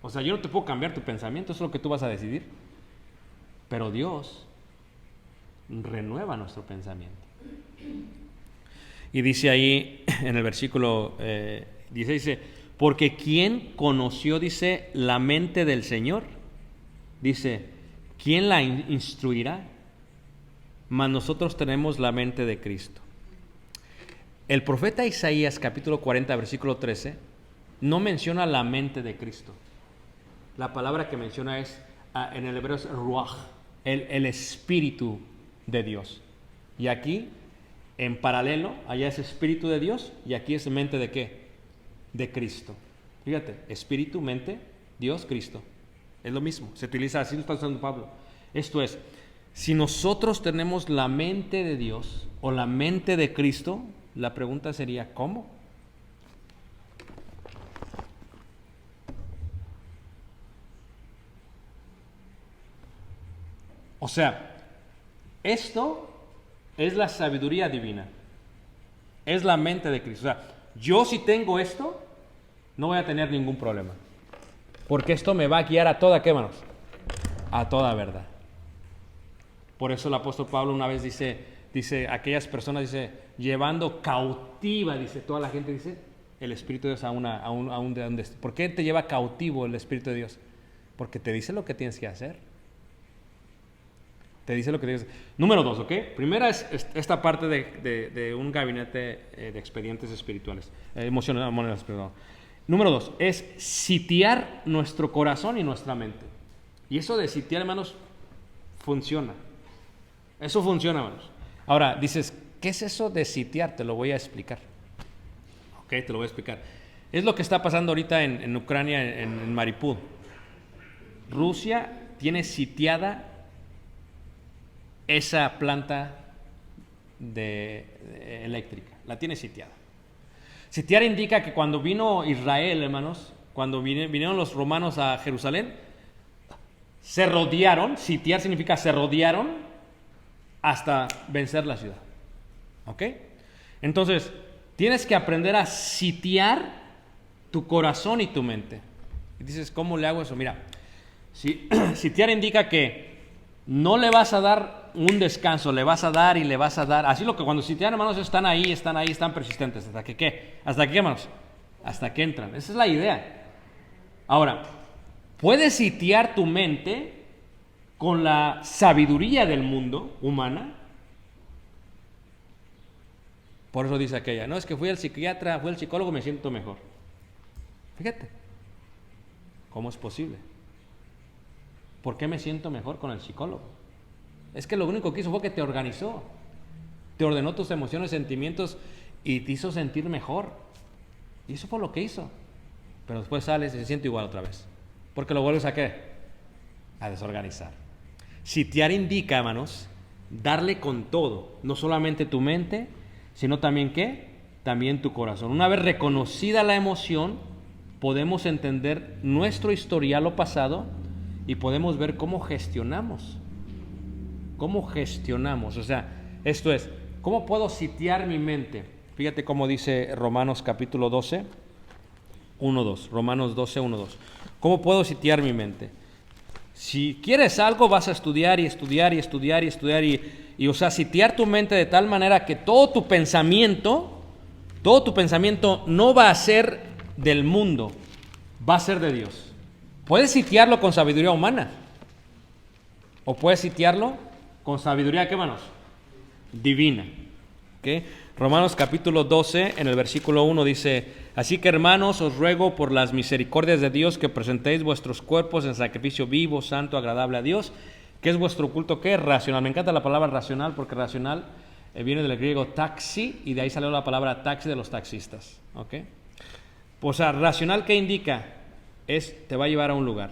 O sea, yo no te puedo cambiar tu pensamiento, eso es lo que tú vas a decidir. Pero Dios renueva nuestro pensamiento. Y dice ahí en el versículo 16, dice, porque ¿quién conoció, dice, la mente del Señor? Dice, ¿quién la instruirá? Mas nosotros tenemos la mente de Cristo. El profeta Isaías, capítulo 40, versículo 13, no menciona la mente de Cristo. La palabra que menciona es, en el hebreo es ruach, el Espíritu de Dios. Y aquí, en paralelo, allá es Espíritu de Dios y aquí es mente de ¿qué? De Cristo. Fíjate, Espíritu, mente, Dios, Cristo. Es lo mismo, se utiliza así, lo está usando Pablo. Esto es, si nosotros tenemos la mente de Dios o la mente de Cristo, la pregunta sería, ¿cómo? O sea, esto es la sabiduría divina. Es la mente de Cristo. O sea, yo si tengo esto, no voy a tener ningún problema. Porque esto me va a guiar a toda, ¿qué, hermanos? A toda verdad. Por eso el apóstol Pablo una vez dice, aquellas personas, dice, llevando cautiva, dice, toda la gente dice, el Espíritu de Dios a un de donde. ¿Por qué te lleva cautivo el Espíritu de Dios? Porque te dice lo que tienes que hacer. Te dice lo que tienes que hacer. Número 2, ¿ok? Primera es esta parte de un gabinete de expedientes espirituales, emocionales, perdón. Número 2, es sitiar nuestro corazón y nuestra mente. Y eso de sitiar, hermanos, funciona. Eso funciona, hermanos. Ahora, dices, ¿qué es eso de sitiar? Te lo voy a explicar. Ok, te lo voy a explicar. Es lo que está pasando ahorita en Ucrania, en Mariupol. Rusia tiene sitiada esa planta eléctrica, la tiene sitiada. Sitiar indica que cuando vino Israel, hermanos, cuando vinieron los romanos a Jerusalén, se rodearon. Sitiar significa se rodearon hasta vencer la ciudad. ¿Ok? Entonces, tienes que aprender a sitiar tu corazón y tu mente. Y dices, ¿cómo le hago eso? Mira, sitiar indica que no le vas a dar un descanso, le vas a dar y le vas a dar. Así lo que cuando sitian, hermanos, están ahí, están persistentes. ¿Hasta que qué? ¿Hasta qué, hermanos? Hasta que entran. Esa es la idea. Ahora, puedes sitiar tu mente con la sabiduría del mundo humana. Por eso dice aquella, no, es que fui al psiquiatra, fui al psicólogo, me siento mejor. Fíjate, ¿cómo es posible? ¿Por qué me siento mejor con el psicólogo? Es que lo único que hizo fue que te organizó, te ordenó tus emociones, sentimientos y te hizo sentir mejor. Y eso fue lo que hizo. Pero después sales y se siente igual otra vez. Porque lo vuelves a ¿qué? A desorganizar. Sitiar indica, hermanos, darle con todo, no solamente tu mente, sino también ¿qué? También tu corazón. Una vez reconocida la emoción, podemos entender nuestro historial o pasado y podemos ver cómo gestionamos. ¿Cómo gestionamos? O sea, esto es, ¿cómo puedo sitiar mi mente? Fíjate cómo dice Romanos capítulo 12, 1-2. Romanos 12, 1-2. ¿Cómo puedo sitiar mi mente? Si quieres algo, vas a estudiar y estudiar y estudiar y estudiar y o sea, sitiar tu mente de tal manera que todo tu pensamiento no va a ser del mundo, va a ser de Dios. Puedes sitiarlo con sabiduría humana o puedes sitiarlo con sabiduría, ¿qué, hermanos? Divina. ¿Okay? Romanos capítulo 12, en el versículo 1 dice, así que hermanos, os ruego por las misericordias de Dios que presentéis vuestros cuerpos en sacrificio vivo, santo, agradable a Dios, que es vuestro culto, ¿qué? Racional. Me encanta la palabra racional porque racional viene del griego taxi y de ahí salió la palabra taxi de los taxistas. ¿Ok? O sea, racional, ¿qué indica? Te va a llevar a un lugar,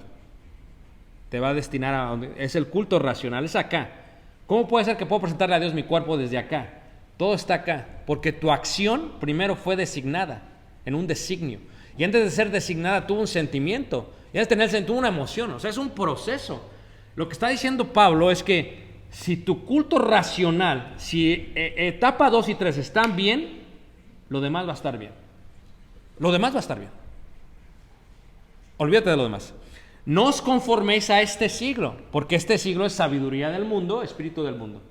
te va a destinar a donde, es el culto racional, es acá. ¿Cómo puede ser que puedo presentarle a Dios mi cuerpo desde acá? Todo está acá, porque tu acción primero fue designada, en un designio. Y antes de ser designada tuvo un sentimiento, y antes de tener tuvo una emoción, o sea, es un proceso. Lo que está diciendo Pablo es que si tu culto racional, si etapa 2 y 3 están bien, lo demás va a estar bien. Lo demás va a estar bien. Olvídate de lo demás. No os conforméis a este siglo, porque este siglo es sabiduría del mundo, espíritu del mundo.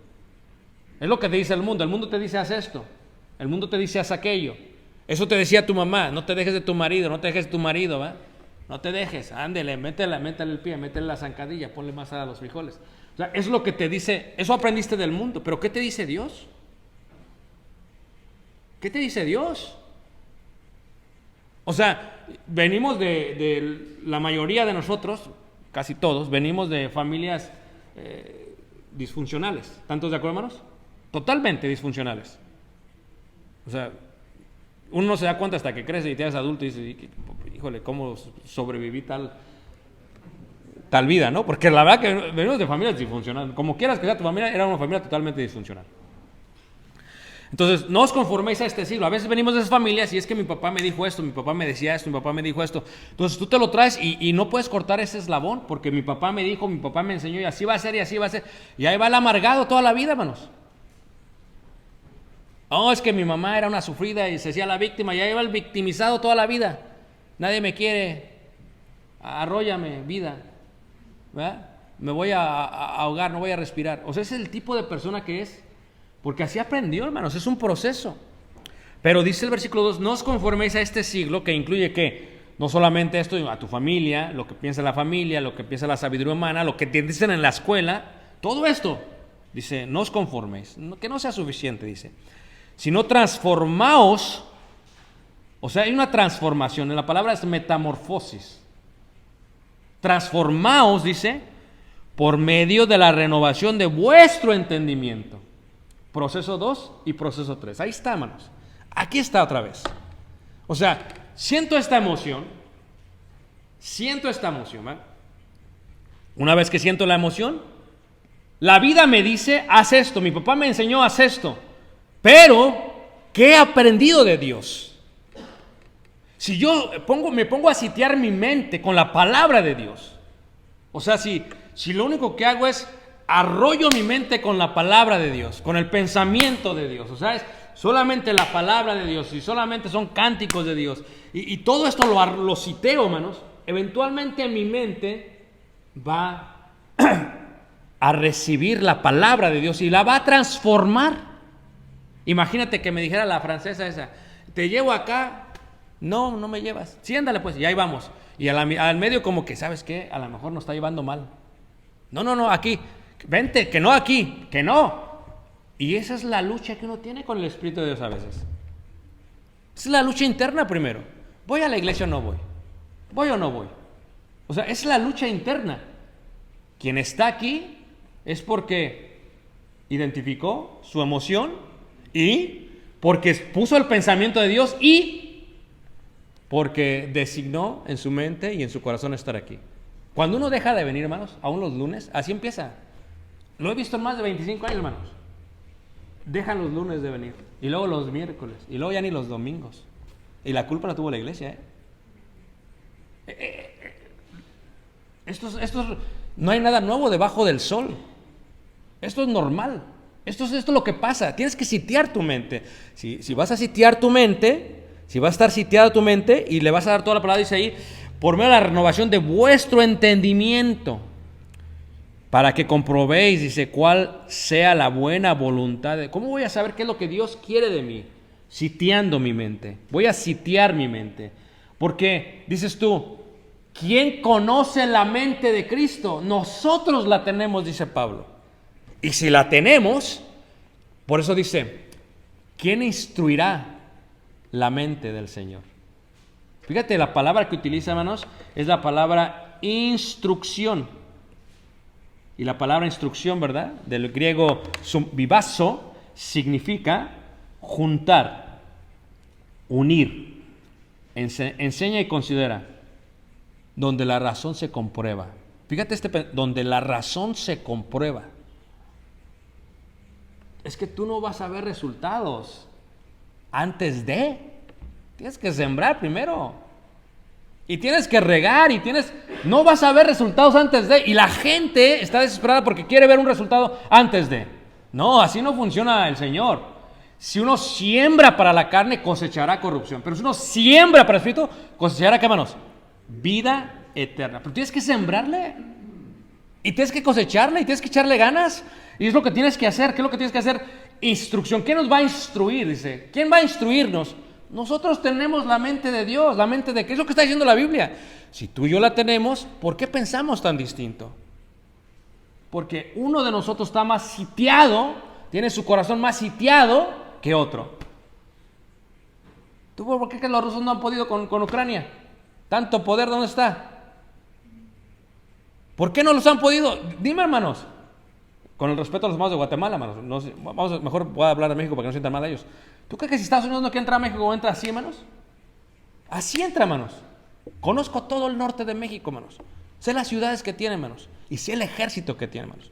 Es lo que te dice el mundo. El mundo te dice haz esto, el mundo te dice haz aquello. Eso te decía tu mamá, no te dejes de tu marido, no te dejes de tu marido, ¿va? No te dejes, ándele, métele el pie, métele la zancadilla, ponle más a los frijoles. O sea, es lo que te dice, eso aprendiste del mundo, pero ¿qué te dice Dios? ¿Qué te dice Dios? O sea, venimos de la mayoría de nosotros, casi todos, venimos de familias disfuncionales. ¿Tantos de acuerdo, hermanos? Totalmente disfuncionales. O sea, uno no se da cuenta hasta que crece y te haces adulto y dice, híjole, ¿cómo sobreviví tal vida, no? Porque la verdad que venimos de familias disfuncionales. Como quieras que sea tu familia, era una familia totalmente disfuncional. Entonces, no os conforméis a este siglo. A veces venimos de esas familias y es que mi papá me dijo esto, mi papá me decía esto, mi papá me dijo esto. Entonces tú te lo traes y no puedes cortar ese eslabón porque mi papá me dijo, mi papá me enseñó y así va a ser y así va a ser. Y ahí va el amargado toda la vida, hermanos. Oh, es que mi mamá era una sufrida y se hacía la víctima y ahí va el victimizado toda la vida. Nadie me quiere, arróllame, vida. ¿Verdad? Me voy a ahogar, no voy a respirar. O sea, ese es el tipo de persona que es. Porque así aprendió, hermanos, es un proceso. Pero dice el versículo 2, no os conforméis a este siglo, que incluye ¿qué? No solamente esto, a tu familia, lo que piensa la familia, lo que piensa la sabiduría humana, lo que te dicen en la escuela, todo esto. Dice, no os conforméis, que no sea suficiente, dice. Sino transformaos, o sea, hay una transformación, la palabra es metamorfosis. Transformaos, dice, por medio de la renovación de vuestro entendimiento. Proceso 2 y proceso 3. Ahí está, hermanos. Aquí está otra vez. O sea, siento esta emoción. ¿Vale? Una vez que siento la emoción, La vida me dice, haz esto. Mi papá me enseñó, haz esto. Pero, ¿qué he aprendido de Dios? Si yo me pongo a sitiar mi mente con la palabra de Dios, o sea, si lo único que hago es arrollo mi mente con la palabra de Dios, con el pensamiento de Dios, o sea, es solamente la palabra de Dios y solamente son cánticos de Dios, y todo esto lo citeo, hermanos, eventualmente mi mente va a recibir la palabra de Dios y la va a transformar. Imagínate que me dijera la francesa esa, te llevo acá. No me llevas. Sí, ándale pues, y ahí vamos. Y al medio como que, ¿sabes qué? A lo mejor nos está llevando mal. No, aquí. Vente, que no aquí, que no. Y esa es la lucha que uno tiene con el Espíritu de Dios a veces. Es la lucha interna primero. ¿Voy a la iglesia o no voy? ¿Voy o no voy? O sea, es la lucha interna. Quien está aquí es porque identificó su emoción y porque puso el pensamiento de Dios y porque designó en su mente y en su corazón estar aquí. Cuando uno deja de venir, hermanos, aún los lunes, así empieza. Lo he visto en más de 25 años, hermanos. Dejan los lunes de venir, y luego los miércoles, y luego ya ni los domingos. Y la culpa la tuvo la iglesia, Esto no hay nada nuevo debajo del sol. Esto es normal. Esto es lo que pasa. Tienes que sitiar tu mente. Si vas a sitiar tu mente, si va a estar sitiada tu mente y le vas a dar toda la palabra, dice ahí, por medio de la renovación de vuestro entendimiento, para que comprobéis, dice, cuál sea la buena voluntad. ¿Cómo voy a saber qué es lo que Dios quiere de mí? Sitiando mi mente. Voy a sitiar mi mente. Porque, dices tú, ¿quién conoce la mente de Cristo? Nosotros la tenemos, dice Pablo. Y si la tenemos, por eso dice, ¿quién instruirá la mente del Señor? Fíjate, la palabra que utiliza, hermanos, es la palabra instrucción. Y la palabra instrucción, ¿verdad? Del griego vivazo, significa juntar, unir, enseña y considera, donde la razón se comprueba. Fíjate, donde la razón se comprueba. Es que tú no vas a ver resultados antes de. Tienes que sembrar primero. Y tienes que regar no vas a ver resultados antes de. Y la gente está desesperada porque quiere ver un resultado antes de. No, así no funciona el Señor. Si uno siembra para la carne, cosechará corrupción. Pero si uno siembra para el Espíritu, cosechará, ¿qué, hermanos? Vida eterna. Pero tienes que sembrarle. Y tienes que cosecharle. Y tienes que echarle ganas. Y es lo que tienes que hacer. ¿Qué es lo que tienes que hacer? Instrucción. ¿Quién nos va a instruir? Dice. ¿Quién va a instruirnos? Nosotros tenemos la mente de Dios, la mente de... ¿Qué es lo que está diciendo la Biblia? Si tú y yo la tenemos, ¿por qué pensamos tan distinto? Porque uno de nosotros está más sitiado, tiene su corazón más sitiado que otro. ¿Tú por qué que los rusos no han podido con Ucrania? Tanto poder, ¿dónde está? ¿Por qué no los han podido? Dime, hermanos. Con el respeto a los hermanos de Guatemala, hermanos. No sé, mejor voy a hablar de México para que no se sientan mal a ellos. ¿Tú crees que si Estados Unidos no quiere entrar a México, entra así, hermanos? Así entra, hermanos. Conozco todo el norte de México, hermanos. Sé las ciudades que tiene, hermanos. Y sé el ejército que tiene, hermanos.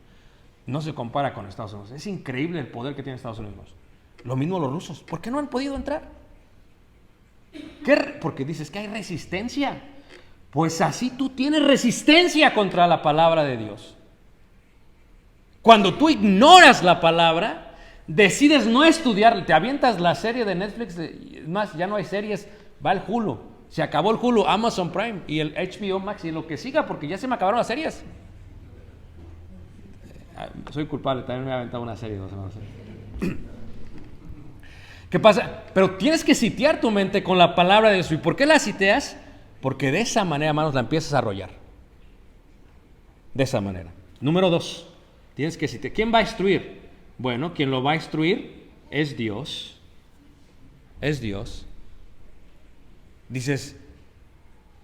No se compara con Estados Unidos. Es increíble el poder que tiene Estados Unidos, hermanos. Lo mismo los rusos. ¿Por qué no han podido entrar? Porque dices que hay resistencia. Pues así tú tienes resistencia contra la palabra de Dios. Cuando tú ignoras la palabra, decides no estudiar, te avientas la serie de Netflix, es más, ya no hay series, va el Hulu, se acabó el Hulu, Amazon Prime y el HBO Max y lo que siga, porque ya se me acabaron las series. Soy culpable, también me he aventado una serie, 2 semanas. ¿Qué pasa? Pero tienes que sitiar tu mente con la palabra de Dios. ¿Y por qué la siteas? Porque de esa manera, hermanos, la empiezas a arrollar. De esa manera. Número 2, tienes que sitiar. ¿Quién va a instruir? Bueno, quien lo va a instruir es Dios. Es Dios. Dices,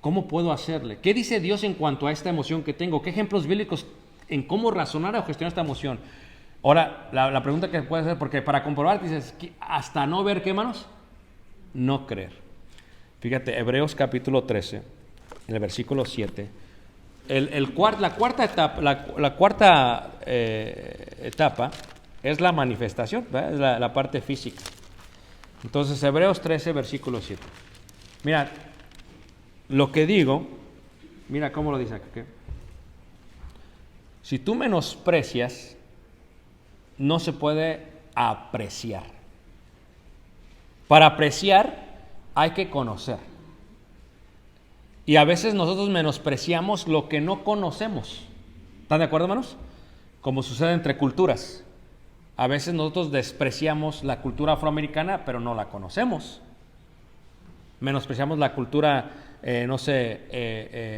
¿cómo puedo hacerle? ¿Qué dice Dios en cuanto a esta emoción que tengo? ¿Qué ejemplos bíblicos en cómo razonar o gestionar esta emoción? Ahora, la pregunta que puedes hacer, porque para comprobar, dices, hasta no ver, ¿qué, hermanos? No creer. Fíjate, Hebreos capítulo 13, en el versículo 7. la cuarta etapa, la cuarta etapa es la manifestación, ¿verdad? Es la parte física. Entonces, Hebreos 13, versículo 7. Mira, lo que digo, mira cómo lo dice aquí. ¿Okay? Si tú menosprecias, no se puede apreciar. Para apreciar hay que conocer. Y a veces nosotros menospreciamos lo que no conocemos. ¿Están de acuerdo, hermanos? Como sucede entre culturas. A veces nosotros despreciamos la cultura afroamericana, pero no la conocemos. Menospreciamos la cultura,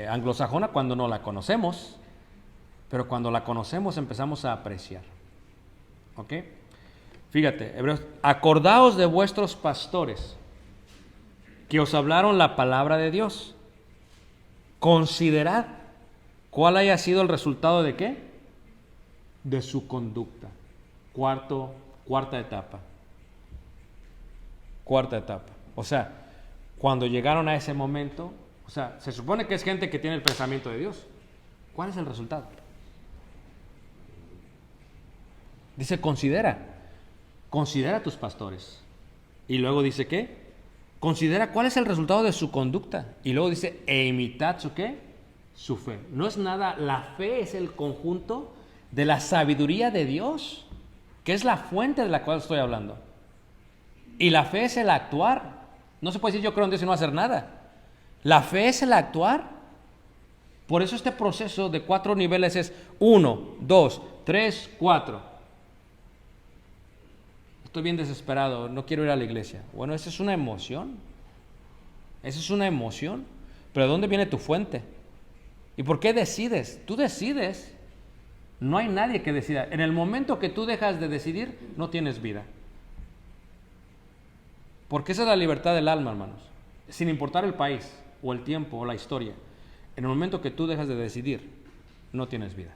anglosajona cuando no la conocemos. Pero cuando la conocemos empezamos a apreciar. ¿Ok? Fíjate, Hebreos, acordaos de vuestros pastores que os hablaron la palabra de Dios. Considerad cuál haya sido el resultado de ¿qué? De su conducta. Cuarta etapa. Cuarta etapa. O sea, cuando llegaron a ese momento, o sea, se supone que es gente que tiene el pensamiento de Dios. ¿Cuál es el resultado? Dice, considera a tus pastores. Y luego dice, ¿qué? Considera cuál es el resultado de su conducta. Y luego dice, e imitad su ¿qué? Su fe. No es nada, la fe es el conjunto de la sabiduría de Dios, que es la fuente de la cual estoy hablando. Y la fe es el actuar. No se puede decir yo creo en Dios y no hacer nada. La fe es el actuar. Por eso este proceso de 4 niveles es 1, 2, 3, 4. Estoy bien desesperado, no quiero ir a la iglesia. Bueno, esa es una emoción. Esa es una emoción. Pero ¿de dónde viene tu fuente? ¿Y por qué decides? Tú decides. No hay nadie que decida. En el momento que tú dejas de decidir, no tienes vida. Porque esa es la libertad del alma, hermanos. Sin importar el país, o el tiempo, o la historia. En el momento que tú dejas de decidir, no tienes vida.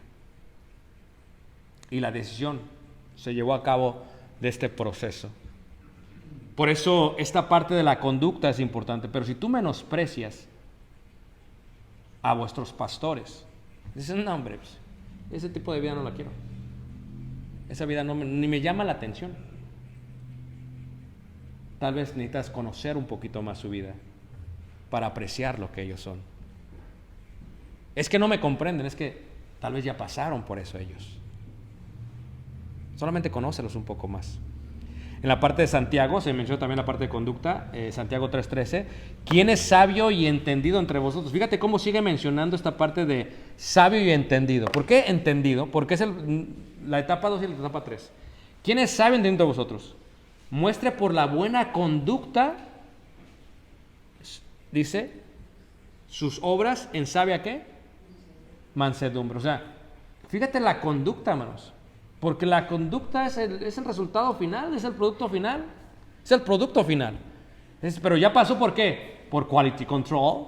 Y la decisión se llevó a cabo de este proceso. Por eso esta parte de la conducta es importante. Pero si tú menosprecias a vuestros pastores, dices, no hombre, pues, ese tipo de vida no la quiero. Esa vida ni me llama la atención. Tal vez necesitas conocer un poquito más su vida para apreciar lo que ellos son. Es que no me comprenden, es que tal vez ya pasaron por eso ellos. Solamente conócelos un poco más. En la parte de Santiago, se menciona también la parte de conducta, Santiago 3:13. ¿Quién es sabio y entendido entre vosotros? Fíjate cómo sigue mencionando esta parte de sabio y entendido. ¿Por qué entendido? Porque es la etapa 2 y la etapa 3. ¿Quién es sabio y entendido entre vosotros? Muestre por la buena conducta, dice, sus obras en sabia ¿qué? Mansedumbre. O sea, fíjate la conducta, hermanos. Porque la conducta es el resultado final, es el producto final. Es el producto final. Pero ya pasó por qué? Por quality control.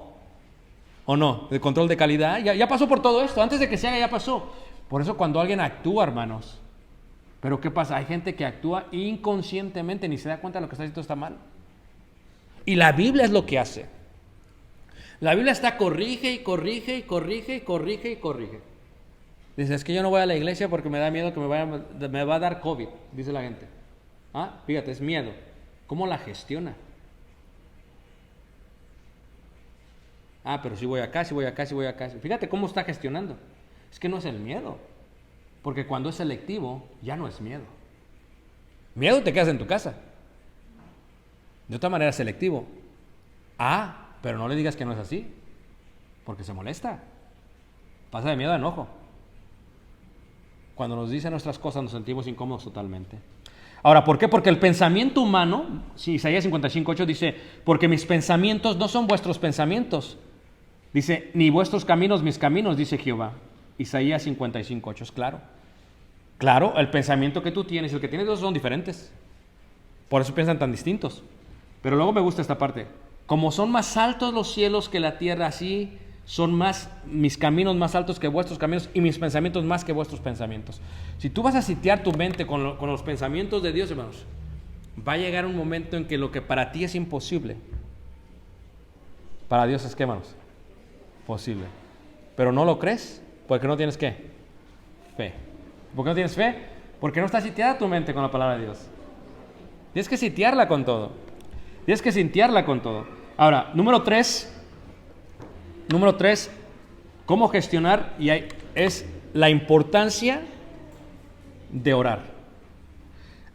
¿O no? De control de calidad. Ya pasó por todo esto. Antes de que se haga ya pasó. Por eso cuando alguien actúa, hermanos. Pero ¿qué pasa? Hay gente que actúa inconscientemente, ni se da cuenta de lo que está haciendo está mal. Y la Biblia es lo que hace. La Biblia está corrige y corrige y corrige y corrige y corrige. Dice, es que yo no voy a la iglesia porque me da miedo que me va a dar COVID, dice la gente. Ah, fíjate, es miedo. ¿Cómo la gestiona? Ah, pero si voy acá, si voy acá, si voy acá. Fíjate cómo está gestionando. Es que no es el miedo. Porque cuando es selectivo, ya no es miedo. Miedo te quedas en tu casa. De otra manera, selectivo. Ah, pero no le digas que no es así. Porque se molesta. Pasa de miedo a enojo. Cuando nos dicen nuestras cosas nos sentimos incómodos totalmente. Ahora, ¿por qué? Porque el pensamiento humano, Isaías 55:8 dice, porque mis pensamientos no son vuestros pensamientos. Dice, ni vuestros caminos mis caminos, dice Jehová. Isaías 55:8, es claro. Claro, el pensamiento que tú tienes y el que tienes Dios son diferentes. Por eso piensan tan distintos. Pero luego me gusta esta parte. Como son más altos los cielos que la tierra, así son más mis caminos más altos que vuestros caminos y mis pensamientos más que vuestros pensamientos. Si tú vas a sitiar tu mente con los pensamientos de Dios, hermanos, va a llegar un momento en que lo que para ti es imposible, para Dios es, ¿qué, hermanos? Posible. pero no lo crees, porque no tienes ¿qué? Fe. ¿Por qué no tienes fe? Porque no está sitiada tu mente con la palabra de Dios. Tienes que sitiarla con todo. Tienes que sitiarla con todo. Ahora, número 3, cómo gestionar, es la importancia de orar.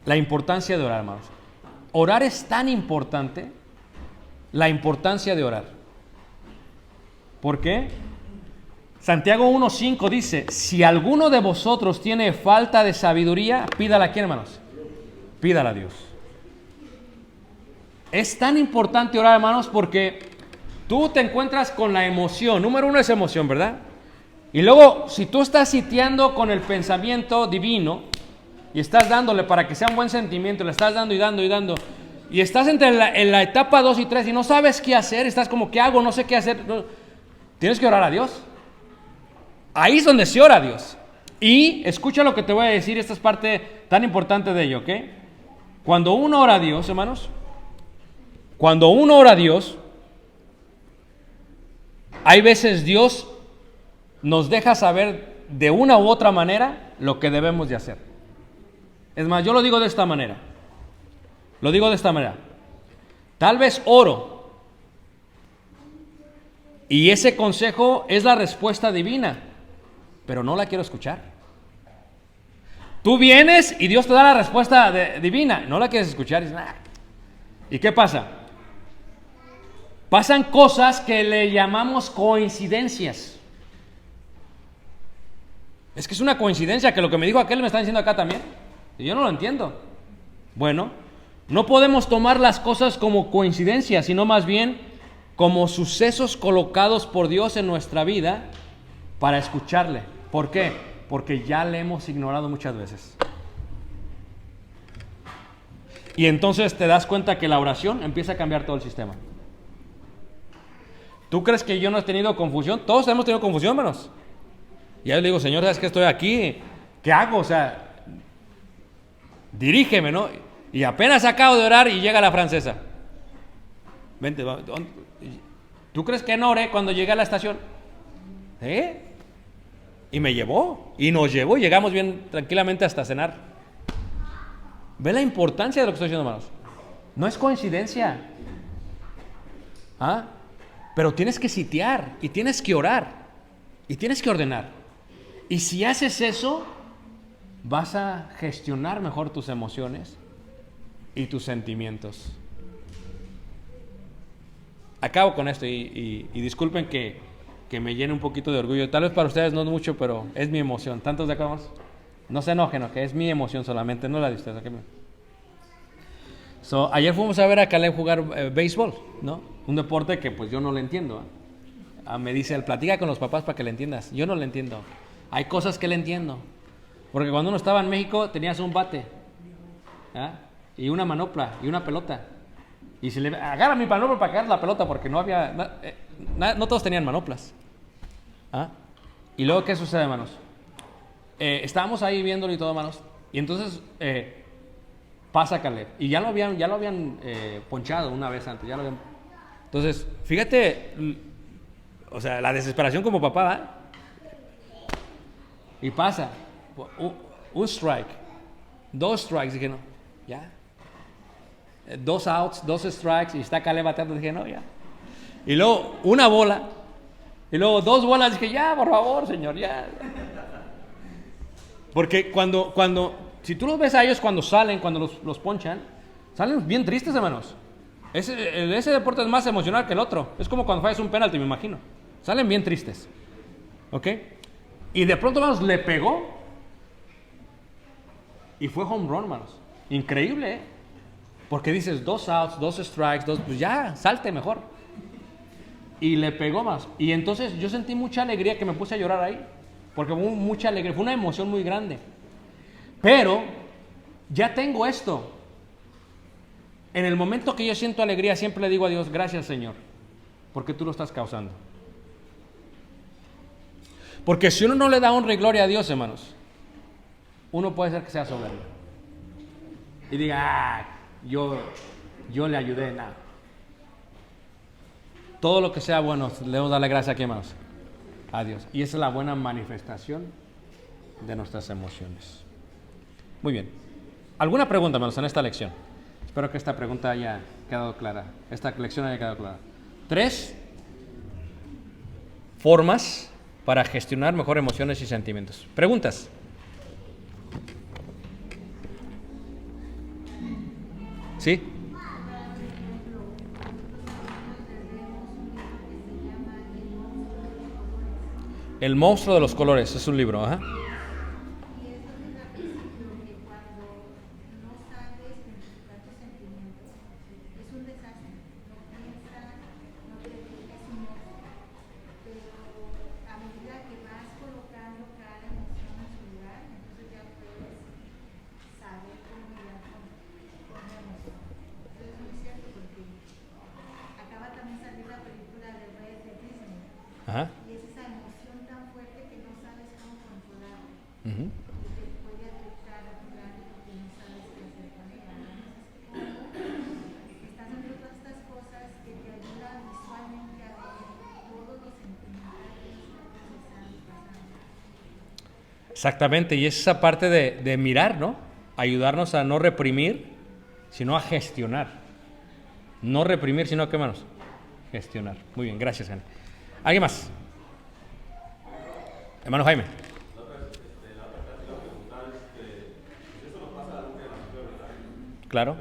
La importancia de orar, hermanos. Orar es tan importante, la importancia de orar. ¿Por qué? Santiago 1:5 dice, si alguno de vosotros tiene falta de sabiduría, pídala a quién, hermanos. Pídala a Dios. Es tan importante orar, hermanos, porque tú te encuentras con la emoción. Número 1 es emoción, ¿verdad? Y luego, si tú estás sitiando con el pensamiento divino y estás dándole para que sea un buen sentimiento, le estás dando y dando y dando, y estás en la etapa 2 y 3 y no sabes qué hacer, estás como, ¿qué hago? No sé qué hacer. Tienes que orar a Dios. Ahí es donde se ora a Dios. Y escucha lo que te voy a decir, esta es parte tan importante de ello, ¿ok? Cuando uno ora a Dios, hermanos, cuando uno ora a Dios, hay veces Dios nos deja saber de una u otra manera lo que debemos de hacer. Es más, yo lo digo de esta manera. Tal vez oro y ese consejo es la respuesta divina, pero no la quiero escuchar. Tú vienes y Dios te da la respuesta divina, no la quieres escuchar. ¿Y qué pasa? Pasan cosas que le llamamos coincidencias. Es que es una coincidencia que lo que me dijo aquel me está diciendo acá también. Y yo no lo entiendo. Bueno, no podemos tomar las cosas como coincidencias, sino más bien como sucesos colocados por Dios en nuestra vida para escucharle. ¿Por qué? Porque ya le hemos ignorado muchas veces. Y entonces te das cuenta que la oración empieza a cambiar todo el sistema. ¿Tú crees que yo no he tenido confusión? Todos hemos tenido confusión, hermanos. Y yo le digo, Señor, ¿sabes que estoy aquí? ¿Qué hago? O sea, dirígeme, ¿no? Y apenas acabo de orar y llega la francesa. Vente, ¿tú crees que no oré cuando llegué a la estación? Y me llevó, y nos llevó, y llegamos bien tranquilamente hasta cenar. ¿Ve la importancia de lo que estoy diciendo, hermanos? No es coincidencia. Pero tienes que sitiar, y tienes que orar, y tienes que ordenar. Y si haces eso, vas a gestionar mejor tus emociones y tus sentimientos. Acabo con esto y disculpen que me llene un poquito de orgullo. Tal vez para ustedes no es mucho, pero es mi emoción. ¿Tantos de acá? No se enojen, que es mi emoción solamente, no la de ustedes. ¿Okay? Ayer fuimos a ver a Caleb jugar béisbol, ¿no? Un deporte que pues yo no le entiendo. Me dice, platica con los papás para que le entiendas. Yo no le entiendo. Hay cosas que le entiendo. Porque cuando uno estaba en México tenías un bate, y una manopla y una pelota. Y si le agarra mi manopla para caer la pelota, porque no había, no todos tenían manoplas. Y luego, ¿qué sucede, hermanos? Estábamos ahí viéndolo y todo, hermanos. Y entonces pasa Caleb. Y ya lo habían ponchado una vez antes. Entonces, fíjate, o sea, la desesperación como papá, y pasa un strike, 2 strikes, dije no, ya. 2 outs, 2 strikes, y está Caleb bateando, dije no, ya. Y luego una bola, y luego 2 bolas, dije ya, por favor, señor, ya. Porque si tú los ves a ellos cuando salen, cuando los ponchan, salen bien tristes, hermanos. Ese deporte es más emocional que el otro. Es como cuando fallas un penalti, me imagino. Salen bien tristes. ¿Ok? Y de pronto, hermanos, le pegó. Y fue home run, hermanos. Increíble, ¿eh? Porque dices 2 outs, 2 strikes, pues ya, salte mejor. Y le pegó más. Y entonces yo sentí mucha alegría, que me puse a llorar ahí. Porque hubo mucha alegría, fue una emoción muy grande. Pero ya tengo esto. En el momento que yo siento alegría, siempre le digo a Dios, gracias, Señor, porque tú lo estás causando. Porque si uno no le da honra y gloria a Dios, hermanos, uno puede ser que sea soberbio y diga, yo le ayudé, nada. Todo lo que sea bueno, le debemos darle gracias aquí, hermanos. a Dios. Y esa es la buena manifestación de nuestras emociones. Muy bien. ¿Alguna pregunta, hermanos, en esta lección? Espero que esta pregunta haya quedado clara. Esta lección haya quedado clara. 3 formas para gestionar mejor emociones y sentimientos. ¿Preguntas? ¿Sí? El monstruo de los colores, es un libro, ajá. Ajá. Y es esa emoción tan fuerte que no sabes cómo controlarla. Ujú. Y te puede afectar a tu grande porque no sabes qué hacer con ella. Estás haciendo todas estas cosas que te ayudan visualmente a ver todos los sentimientos que están pasando. Exactamente, y es esa parte de mirar, ¿no? Ayudarnos a no reprimir, sino a gestionar. No reprimir, sino ¿qué manos? Gestionar. Muy bien, gracias, Jaime. ¿Alguien más? Hermano Jaime. Claro.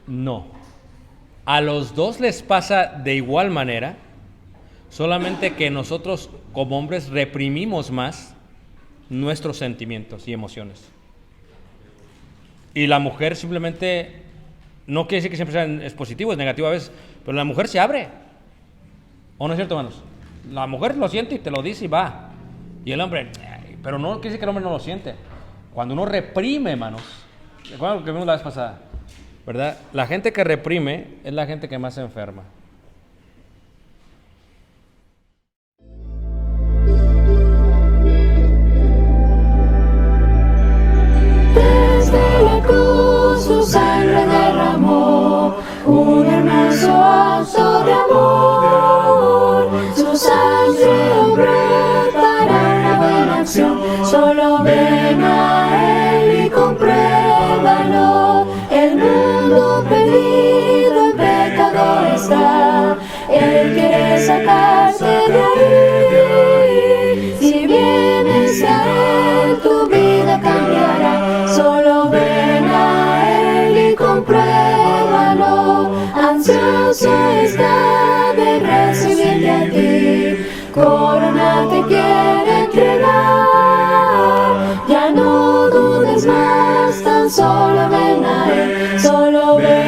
No. A los dos les pasa de igual manera, solamente que nosotros como hombres reprimimos más nuestros sentimientos y emociones. Y la mujer simplemente, no quiere decir que siempre sean es positivo, es negativo a veces, pero la mujer se abre. ¿O no es cierto, hermanos? La mujer lo siente y te lo dice y va. Y el hombre, pero no quiere decir que el hombre no lo siente. Cuando uno reprime, hermanos, ¿recuerdan lo que vimos la vez pasada? ¿Verdad? La gente que reprime es la gente que más se enferma. Desde la cruz su sangre derramó, un hermoso acto de amor. Su sangre obró para una buena acción. Solo ven a Él y compruébalo. El mundo perdido en pecado está. Él quiere sacarte de ahí. Si vienes a Él, tu vida cambiará. Solo ven a Él y compruébalo. Ansioso está de recibirte a ti. Corona te quiere entregar. Ya no dudes más, tan solo ven a Él. Solo ven